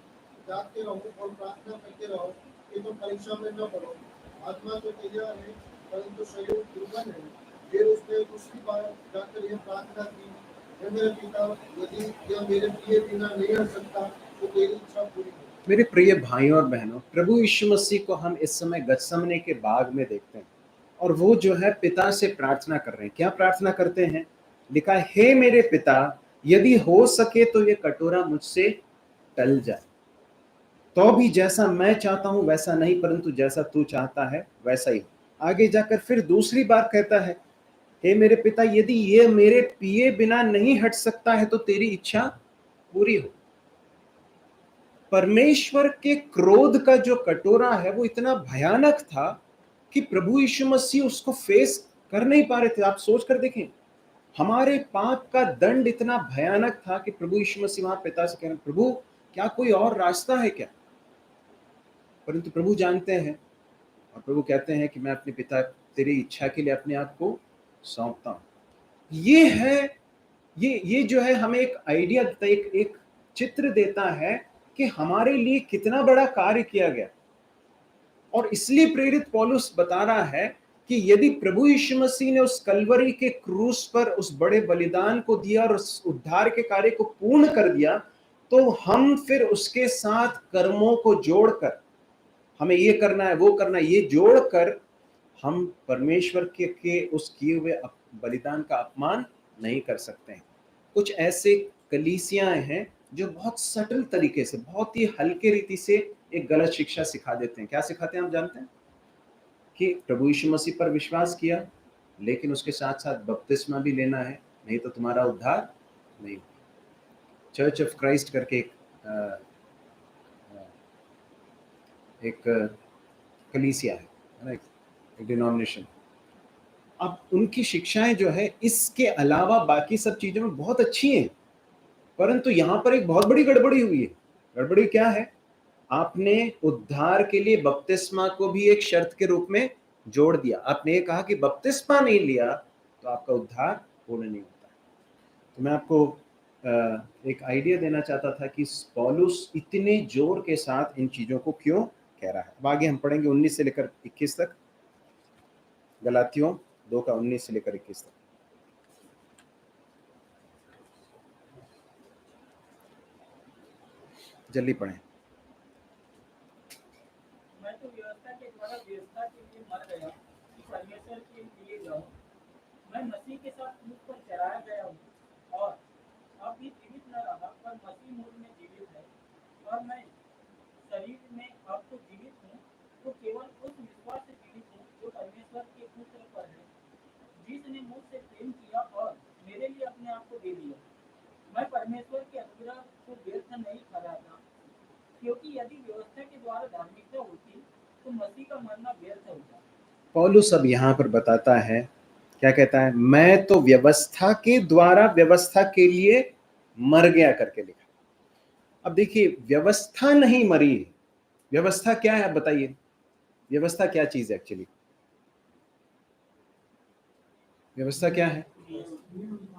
जागते रहो और प्रार्थना करते रहो कि तुम परीक्षा में न पड़ो। आत्मा तो तैयार है परंतु शरीर दुर्बल है। फिर उसने दूसरी बार जाकर यह प्रार्थना की, हे मेरे पिता, यदि यह मेरे प्रिय बिना नहीं रह सकता तो तेरी इच्छा पूरी हो। मेरे प्रिय भाइयों और बहनों, प्रभु यीशु मसीह को हम इस समय गतसमने के बाग में देखते हैं और वो जो है पिता से प्रार्थना कर रहे हैं। क्या प्रार्थना करते हैं? लिखा है, हे मेरे पिता, यदि हो सके तो ये कटोरा मुझसे टल जाए, तो भी जैसा मैं चाहता हूं वैसा नहीं, परंतु जैसा तू चाहता है वैसा ही हो। आगे जाकर फिर दूसरी बार कहता है, हे मेरे पिता, यदि ये मेरे पिए बिना नहीं हट सकता है तो तेरी इच्छा पूरी हो। परमेश्वर के क्रोध का जो कटोरा है वो इतना भयानक था कि प्रभु यीशु मसीह उसको फेस कर नहीं पा रहे थे। आप सोच कर देखें, हमारे पाप का दंड इतना भयानक था कि प्रभु यीशु मसीह वहां पिता से कह रहे, प्रभु क्या कोई और रास्ता है क्या? परंतु प्रभु जानते हैं और प्रभु कहते हैं कि मैं अपने पिता तेरी इच्छा के लिए अपने आप को सौंपता हूं। ये है, ये जो है हमें एक आइडिया देता है, एक चित्र देता है कि हमारे लिए कितना बड़ा कार्य किया गया। और इसलिए प्रेरित पौलुस बता रहा है कि यदि प्रभु यीशु मसीह ने उस कलवरी के क्रूस पर उस बड़े बलिदान को दिया और उस उद्धार के कार्य को पूर्ण कर दिया, तो हम फिर उसके साथ कर्मों को जोड़कर, हमें ये करना है वो करना है, ये जोड़कर हम परमेश्वर के उस किए हुए बलिदान का अपमान नहीं कर सकते हैं। कुछ ऐसे कलीसियां हैं जो बहुत सटल तरीके से, बहुत ही हल्के रीति से एक गलत शिक्षा सिखा देते हैं। क्या सिखाते हैं आप जानते हैं? कि प्रभु यीशु मसीह पर विश्वास किया लेकिन उसके साथ साथ बपतिस्मा भी लेना है, नहीं तो तुम्हारा उद्धार नहीं। चर्च ऑफ क्राइस्ट करके एक कलीसिया है ना, एक डिनोमिनेशन। अब उनकी शिक्षाएं जो है इसके अलावा बाकी सब चीजों में बहुत अच्छी हैं, परंतु यहां पर एक बहुत बड़ी गड़बड़ी हुई है। गड़बड़ी क्या है? आपने उद्धार के लिए बपतिस्मा को भी एक शर्त के रूप में जोड़ दिया। आपने ये कहा कि बपतिस्मा नहीं लिया तो आपका उद्धार पूर्ण नहीं होता। तो मैं आपको एक आइडिया देना चाहता था कि पौलुस इतने जोर के साथ इन चीजों को क्यों कह रहा है। अब आगे हम पढ़ेंगे 19 से लेकर 21 तक, गलातियों 2 का 19 से लेकर 21 तक। जल्दी पढ़ें। मैं तो व्यवस्था के द्वारा व्यवस्था के लिए मर गया कि परमेश्वर के लिए जाऊं। मैं मसीह के साथ क्रूस पर चढ़ाया गया हूं और अब भी जीवित न रहा पर मसीह मुझ में जीवित है। और मैं शरीर में अब तो जीवित हूँ तो केवल उस विश्वास से जीवित हूँ जो परमेश्वर के पुत्र पर है, जिसने मुझसे प्रेम किया और मेरे लिए अपने आप को दे दिया। मैं परमेश्वर के अनुग्रह को व्यर्थ नहीं ठहराता, क्योंकि यदि व्यवस्था के द्वारा धार्मिकता होती तो मसीह का मरना व्यर्थ होता। पौलुस अब यहाँ पर बताता है, क्या कहता है? मैं तो व्यवस्था के द्वारा व्यवस्था के लिए मर गया करके लिखा। अब देखिए, व्यवस्था नहीं मरी है। व्यवस्था क्या है बताइए? व्यवस्था क्या चीज है एक्चुअली? व्यवस्था क्या है?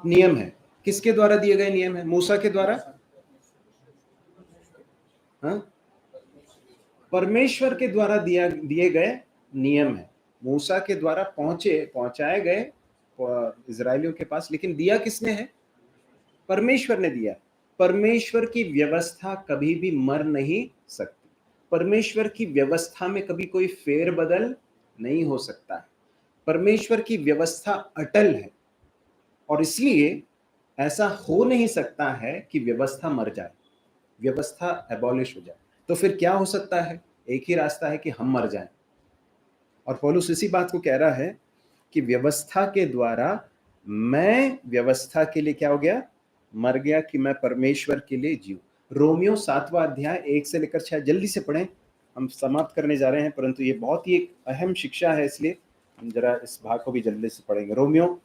नियम है। किसके द्वारा दिए गए नियम है? मूसा के द्वारा? हाँ, परमेश्वर के द्वारा दिए गए नियम है। मूसा के द्वारा पहुंचाए गए इजरायलियों के पास, लेकिन दिया किसने है? परमेश्वर ने दिया। परमेश्वर की व्यवस्था कभी भी मर नहीं सकती। परमेश्वर की व्यवस्था में कभी कोई फेरबदल नहीं हो सकता है। परमेश्वर की व्यवस्था अटल है और इसलिए ऐसा हो नहीं सकता है कि व्यवस्था मर जाए, व्यवस्था एबॉलिश हो जाए। तो फिर क्या हो सकता है? एक ही रास्ता है कि हम मर जाएं। और पौलुस इसी बात को कह रहा है कि व्यवस्था के द्वारा मैं व्यवस्था के लिए क्या हो गया? मर गया कि मैं परमेश्वर के लिए जीऊं। रोमियो 7वां अध्याय 1 से लेकर 6, जल्दी से पढ़ें, हम समाप्त करने जा रहे हैं, परंतु ये बहुत ही एक अहम शिक्षा है, इसलिए हम जरा इस भाग को भी जल्दी से पढ़ेंगे। रोमियो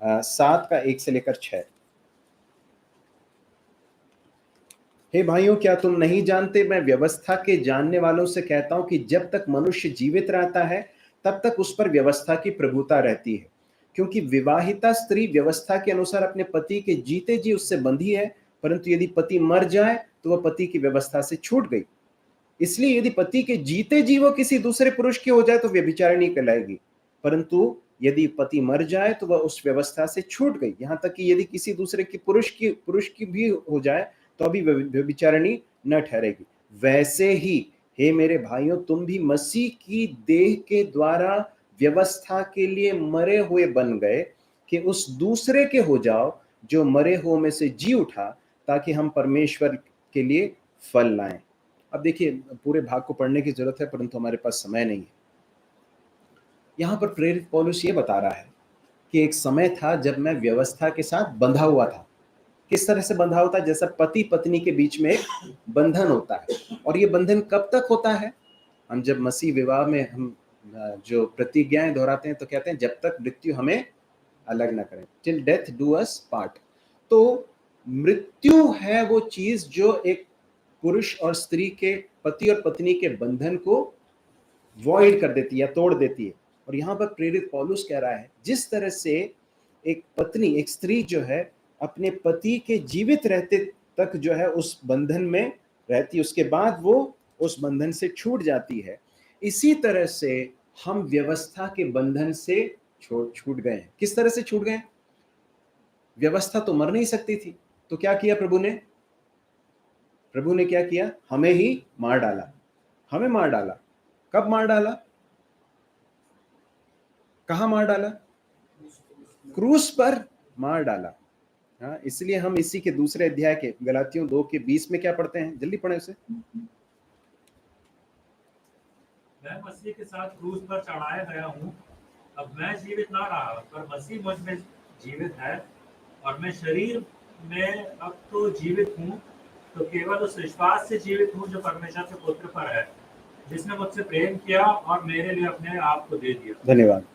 7 का 1 से लेकर 6। हे भाइयों, क्या तुम नहीं जानते, मैं व्यवस्था के जानने वालों से कहता हूं कि जब तक मनुष्य जीवित रहता है तब तक उस पर व्यवस्था की प्रभुता रहती है, क्योंकि विवाहिता स्त्री व्यवस्था के अनुसार अपने पति के जीते जी उससे बंधी है, परंतु यदि पति मर जाए तो वह पति की व्यवस्था से छूट गई। इसलिए यदि पति के जीते जी वो किसी दूसरे पुरुष की हो जाए तो व्यभिचारिणी कहलाएगी, परंतु यदि पति मर जाए तो वह उस व्यवस्था से छूट गई। यहां तक कि यदि किसी दूसरे की पुरुष की भी हो जाए तो अभी व्यभिचारिणी न ठहरेगी। वैसे ही हे मेरे भाइयों, तुम भी मसीह की देह के द्वारा व्यवस्था के लिए मरे हुए बन गए कि उस दूसरे के हो जाओ जो मरे हुओं में से जी उठा, ताकि हम परमेश्वर के लिए फल लाएं। अब देखिए, पूरे भाग को पढ़ने की जरूरत है परंतु हमारे पास समय नहीं है। यहाँ पर प्रेरित पौलुस ये बता रहा है कि एक समय था जब मैं व्यवस्था के साथ बंधा हुआ था। किस तरह से बंधा होता है? जैसा पति पत्नी के बीच में एक बंधन होता है। और ये बंधन कब तक होता है? हम जब मसीह विवाह में हम जो प्रतिज्ञाएं दोहराते हैं तो कहते हैं जब तक मृत्यु हमें अलग ना करें, till death do us part. तो मृत्यु है वो चीज जो एक पुरुष और स्त्री के, पति और पत्नी के बंधन को वॉइड कर देती है, तोड़ देती है। और यहाँ पर प्रेरित पौलुस कह रहा है जिस तरह से एक पत्नी, एक स्त्री जो है अपने पति के जीवित रहते तक जो है उस बंधन में रहती है, उसके बाद वो उस बंधन से छूट जाती है, इसी तरह से हम व्यवस्था के बंधन से छूट गए हैं। किस तरह से छूट गए? व्यवस्था तो मर नहीं सकती थी, तो क्या किया प्रभु ने? प्रभु ने क्या किया? हमें ही मार डाला। हमें मार डाला। कब मार डाला? कहां मार डाला? क्रूस पर मार डाला। हाँ, इसलिए हम इसी के दूसरे अध्याय के गलातियों 2:20 में क्या पढ़ते हैं? जल्दी पढ़े उसे। मैं मसीह के साथ क्रूस पर चढ़ाया गया हूँ। अब मैं जीवित ना रहा, पर मसीह मुझ में जीवित है, और मैं शरीर में अब तो जीवित हूँ, तो केवल उस विश्वास से जीवित हूँ जो परमेश्वर के पुत्र पर है, जिसने मुझसे प्रेम किया और मेरे लिए अपने आप को दे दिया। धन्यवाद।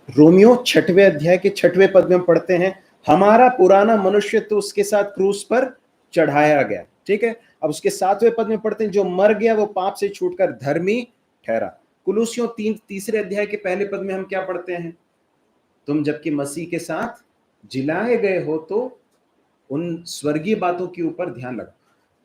रोमियो 6वें अध्याय के 6वें पद में हम पढ़ते हैं, हमारा पुराना मनुष्य तो उसके साथ क्रूस पर चढ़ाया गया। ठीक है, अब उसके 7वें पद में पढ़ते हैं, जो मर गया वो पाप से छूटकर धर्मी ठहरा। कुलुसियों 3 अध्याय के पहले पद में हम क्या पढ़ते हैं? तुम जबकि मसीह के साथ जिलाए गए हो तो उन स्वर्गीय बातों के ऊपर ध्यान रखो।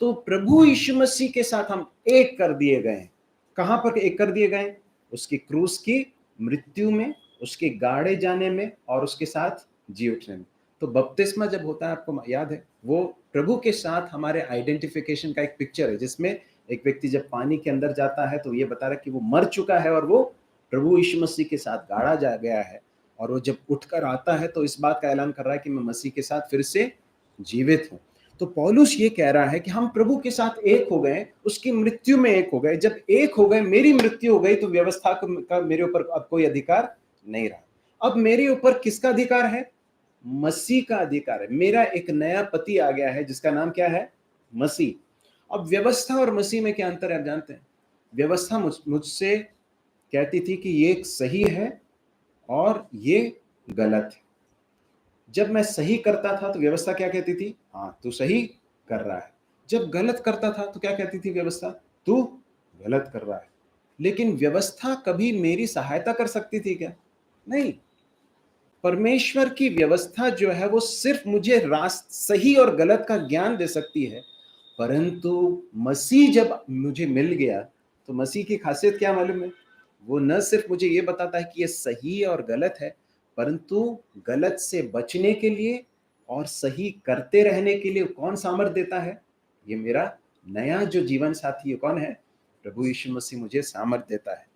तो प्रभु यीशु मसीह के साथ हम एक कर दिए गए हैं। कहां पर एक कर दिए गए? उसकी क्रूस की मृत्यु में, उसके गाड़े जाने में और उसके साथ जी उठने में। तो बपतिस्मा जब होता है, आपको याद है, वो प्रभु के साथ हमारे आइडेंटिफिकेशन का एक पिक्चर है, जिसमें एक व्यक्ति जब पानी के अंदर जाता है तो ये बता रहा है कि वो मर चुका है और वो प्रभु यीशु मसीह के साथ गाड़ा जा गया है, और वो जब उठकर आता है तो इस बात का ऐलान कर रहा है कि मैं मसीह के साथ फिर से जीवित हूं। तो पौलुस ये कह रहा है कि हम प्रभु के साथ एक हो गए, उसकी मृत्यु में एक हो गए। जब एक हो गए, मेरी मृत्यु हो गई, तो व्यवस्था का मेरे ऊपर अब कोई अधिकार नहीं रहा। अब मेरे ऊपर किसका अधिकार है? मसीह का अधिकार है। मेरा एक नया पति आ गया है जिसका नाम क्या है? मसीह। अब व्यवस्था और मसीह में क्या अंतर है आप जानते हैं? व्यवस्था मुझसे कहती थी कि ये सही है और ये गलत है। जब मैं सही करता था तो व्यवस्था क्या कहती थी? हाँ, तू सही कर रहा है। जब गलत करता था तो क्या कहती थी व्यवस्था? तू गलत कर रहा है। लेकिन व्यवस्था कभी मेरी सहायता कर सकती थी क्या? नहीं। परमेश्वर की व्यवस्था जो है वो सिर्फ मुझे सही और गलत का ज्ञान दे सकती है, परंतु मसीह जब मुझे मिल गया तो मसीह की खासियत क्या मालूम है? वो न सिर्फ मुझे ये बताता है कि ये सही और गलत है, परंतु गलत से बचने के लिए और सही करते रहने के लिए कौन सामर्थ देता है? ये मेरा नया जो जीवन साथी है, कौन है? प्रभु यीशु मसीह मुझे सामर्थ देता है।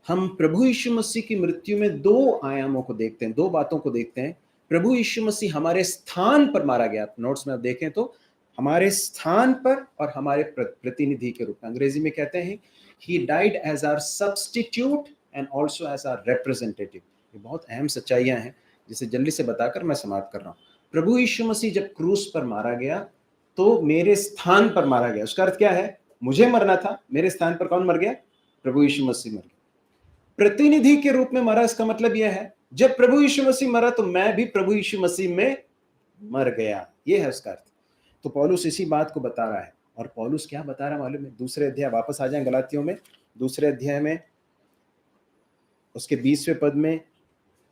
हम प्रभु यीशु मसीह की मृत्यु में दो आयामों को देखते हैं, दो बातों को देखते हैं। प्रभु यीशु मसीह हमारे स्थान पर मारा गया। नोट्स में आप देखें तो हमारे स्थान पर और हमारे प्रतिनिधि के रूप में, अंग्रेजी में कहते हैं he died as our substitute and also as our representative। ये बहुत अहम सच्चाइयां हैं जिसे जल्दी से बताकर मैं समाप्त कर रहा हूँ। प्रभु यीशु मसीह जब क्रूस पर मारा गया तो मेरे स्थान पर मारा गया। उसका अर्थ क्या है? मुझे मरना था, मेरे स्थान पर कौन मर गया? प्रभु यीशु मसीह मर गया। प्रतिनिधि के रूप में मरा, इसका मतलब यह है जब प्रभु यीशु मसीह मरा तो मैं भी प्रभु यीशु मसीह में मर गया। यह है उसका अर्थ। तो पौलुस इसी बात को बता रहा है। और पौलुस क्या बता रहा है मालूम है? दूसरे अध्याय, वापस आ जाएं गलातियों में, दूसरे अध्याय में उसके 20वें पद में,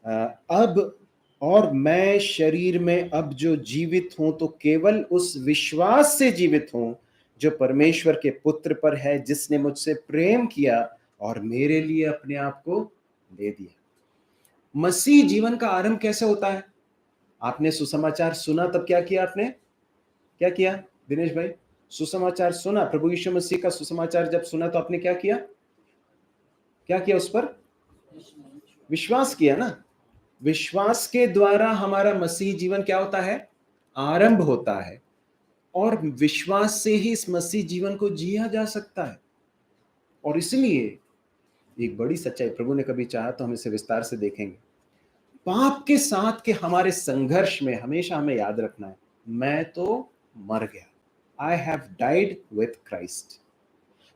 अब और मैं शरीर में अब जो जीवित हूं तो केवल उस विश्वास से जीवित हूं जो परमेश्वर के पुत्र पर है, जिसने मुझसे प्रेम किया और मेरे लिए अपने आप को दे दिया। मसीह जीवन का आरंभ कैसे होता है? आपने सुसमाचार सुना, तब क्या किया आपने? क्या किया दिनेश भाई? सुसमाचार सुना, प्रभु यीशु मसीह का सुसमाचार जब सुना तो आपने क्या किया? क्या किया? उस पर विश्वास किया ना। विश्वास के द्वारा हमारा मसीह जीवन क्या होता है? आरंभ होता है। और विश्वास से ही इस मसीह जीवन को जिया जा सकता है। और इसलिए एक बड़ी सच्चाई, प्रभु ने कभी चाहा तो हम इसे विस्तार से देखेंगे। पाप के साथ के हमारे संघर्ष में हमेशा हमें याद रखना है, मैं तो मर गया, I have died with Christ.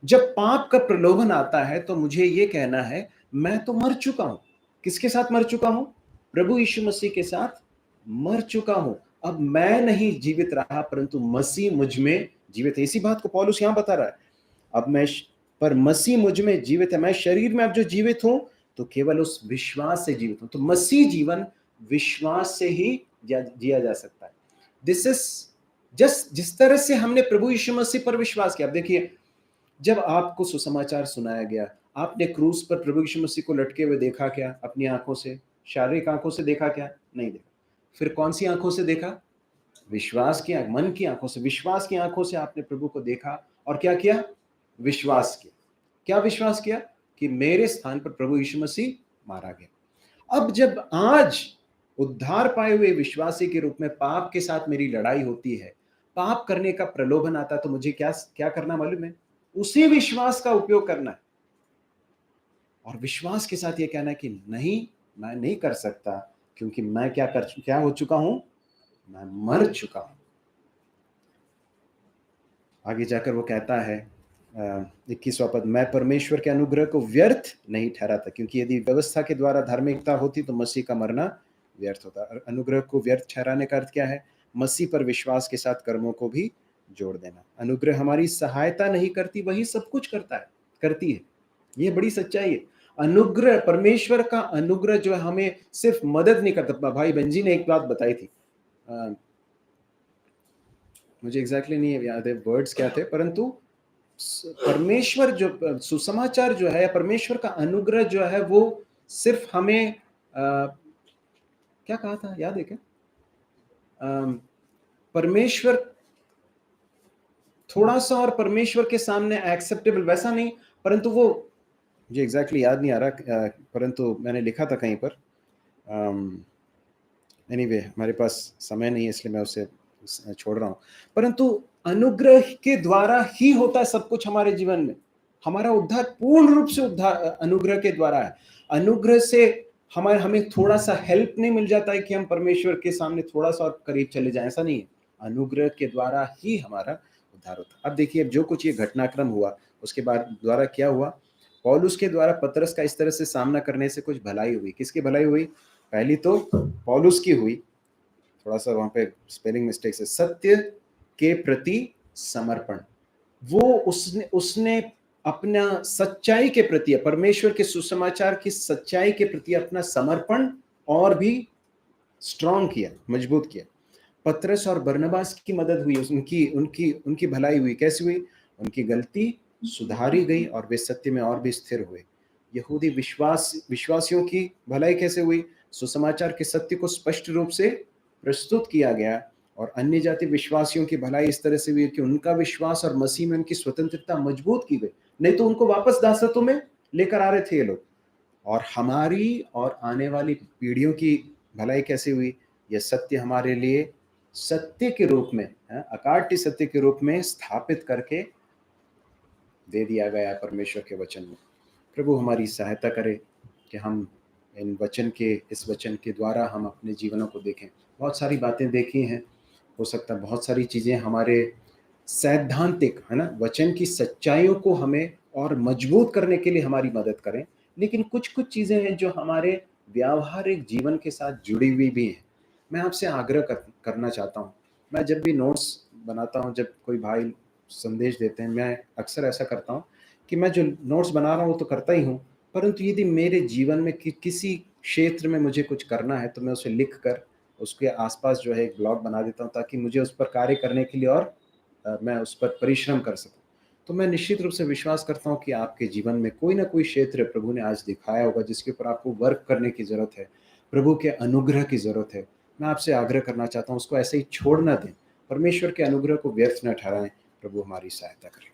जब पाप का प्रलोभन आता है तो मुझे यह कहना है, मैं तो मर चुका हूं। किसके साथ मर चुका हूं? प्रभु यीशु मसीह के साथ मर चुका हूं। अब मैं नहीं जीवित रहा, परंतु मसीह मुझ में जीवित है। इसी बात को पौलुस यहां बता रहा है, अब मैं पर मसीह मुझ में जीवित है। मैं शरीर में अब जो जीवित हूं तो केवल उस विश्वास से जीवित हूं। तो मसीह जीवन विश्वास से ही जिया जा सकता है। दिस इज जस्ट जिस तरह से हमने प्रभु यीशु मसीह पर विश्वास किया। अब देखिए, जब आपको सुसमाचार सुनाया गया, आपने क्रूस पर प्रभु यीशु मसीह को लटके हुए देखा क्या? अपनी आंखों से, शारीरिक आंखों से देखा क्या? नहीं देखा। फिर कौन सी आंखों से देखा? विश्वास की, मन की आंखों से, विश्वास की आंखों से आपने प्रभु को देखा और क्या किया? विश्वास किया। क्या विश्वास किया? कि मेरे स्थान पर प्रभु यीशु मसीह मारा गया। अब जब आज उद्धार पाए हुए विश्वासी के रूप में पाप के साथ मेरी लड़ाई होती है, पाप करने का प्रलोभन आता, तो मुझे क्या क्या करना मालूम है? उसी विश्वास का उपयोग करना है और विश्वास के साथ यह कहना है कि नहीं, मैं नहीं कर सकता, क्योंकि मैं क्या हो चुका हूं? मैं मर चुका हूं। आगे जाकर वो कहता है 21वां पद, मैं परमेश्वर के अनुग्रह को व्यर्थ नहीं ठहराता, क्योंकि यदि व्यवस्था के द्वारा धार्मिकता होती तो मसीह का मरना व्यर्थ होता। अनुग्रह को व्यर्थ ठहराने का अर्थ क्या है? मसीह पर विश्वास के साथ कर्मों को भी जोड़ देना। अनुग्रह हमारी सहायता नहीं करती, वही सब कुछ करती है। ये बड़ी सच्चाई है। अनुग्रह, परमेश्वर का अनुग्रह जो है हमें सिर्फ मदद नहीं करता। भाई बंजी ने एक बात बताई थी, मुझे एग्जैक्टली नहीं याद है वर्ड्स क्या थे, परंतु परमेश्वर जो सुसमाचार जो है, परमेश्वर का अनुग्रह जो है, वो सिर्फ हमें क्या कहा था, याद है क्या? परमेश्वर थोड़ा सा और परमेश्वर के सामने एक्सेप्टेबल, वैसा नहीं, परंतु वो मुझे एग्जैक्टली याद नहीं आ रहा, परंतु मैंने लिखा था कहीं पर। एनीवे, हमारे पास समय नहीं है इसलिए मैं उसे छोड़ रहा हूं। परंतु अनुग्रह के द्वारा ही होता है सब कुछ हमारे जीवन में। हमारा उद्धार पूर्ण रूप से अनुग्रह के द्वारा है। अनुग्रह से हमें थोड़ा सा हेल्प नहीं मिल जाता है कि हम परमेश्वर के सामने थोड़ा सा और करीब चले जाएं, ऐसा नहीं है। अनुग्रह के द्वारा ही हमारा उद्धार होता है। अब देखिए, अब जो कुछ ये घटनाक्रम हुआ उसके बाद द्वारा क्या हुआ? पौलुस के द्वारा पतरस का इस तरह से सामना करने से कुछ भलाई हुई। किसकी भलाई हुई? पहली तो पौलुस की हुई, थोड़ा सा वहां पे स्पेलिंग मिस्टेक है, सत्य के प्रति समर्पण। वो उसने अपना सच्चाई के प्रति, परमेश्वर के सुसमाचार की सच्चाई के प्रति अपना समर्पण और भी स्ट्रॉन्ग किया, मजबूत किया। पतरस और बरनबास की मदद हुई, उनकी भलाई हुई। कैसे हुई? उनकी गलती सुधारी गई और वे सत्य में और भी स्थिर हुए। यहूदी विश्वासियों की भलाई कैसे हुई? सुसमाचार के सत्य को स्पष्ट रूप से प्रस्तुत किया गया और अन्य जाति विश्वासियों की भलाई इस तरह से हुई कि उनका विश्वास और मसीह में उनकी स्वतंत्रता मजबूत की गई। नहीं तो उनको वापस दासत्व में लेकर आ रहे थे ये लोग। और हमारी और आने वाली पीढ़ियों की भलाई कैसे हुई? यह सत्य हमारे लिए सत्य के रूप में, अकाट्य सत्य के रूप में स्थापित करके दे दिया गया परमेश्वर के वचन में। प्रभु हमारी सहायता करे कि हम इस वचन के द्वारा हम अपने जीवनों को देखें। बहुत सारी बातें देखी हैं, हो सकता है बहुत सारी चीज़ें हमारे सैद्धांतिक, है ना, वचन की सच्चाइयों को हमें और मजबूत करने के लिए हमारी मदद करें, लेकिन कुछ चीज़ें हैं जो हमारे व्यावहारिक जीवन के साथ जुड़ी हुई भी हैं। मैं आपसे आग्रह करना चाहता हूँ। मैं जब भी नोट्स बनाता हूँ, जब कोई भाई संदेश देते हैं, मैं अक्सर ऐसा करता हूँ कि मैं जो नोट्स बना रहा हूँ तो करता ही हूँ, परंतु यदि मेरे जीवन में किसी क्षेत्र में मुझे कुछ करना है तो मैं उसे लिख कर उसके आसपास जो है एक ब्लॉग बना देता हूँ, ताकि मुझे उस पर कार्य करने के लिए और मैं उस पर परिश्रम कर सकूँ। तो मैं निश्चित रूप से विश्वास करता हूँ कि आपके जीवन में कोई ना कोई क्षेत्र प्रभु ने आज दिखाया होगा जिसके ऊपर आपको वर्क करने की ज़रूरत है, प्रभु के अनुग्रह की ज़रूरत है। मैं आपसे आग्रह करना चाहता हूँ, उसको ऐसे ही छोड़ ना दें, परमेश्वर के अनुग्रह को व्यर्थ न ठहराएं। प्रभु हमारी सहायता करें।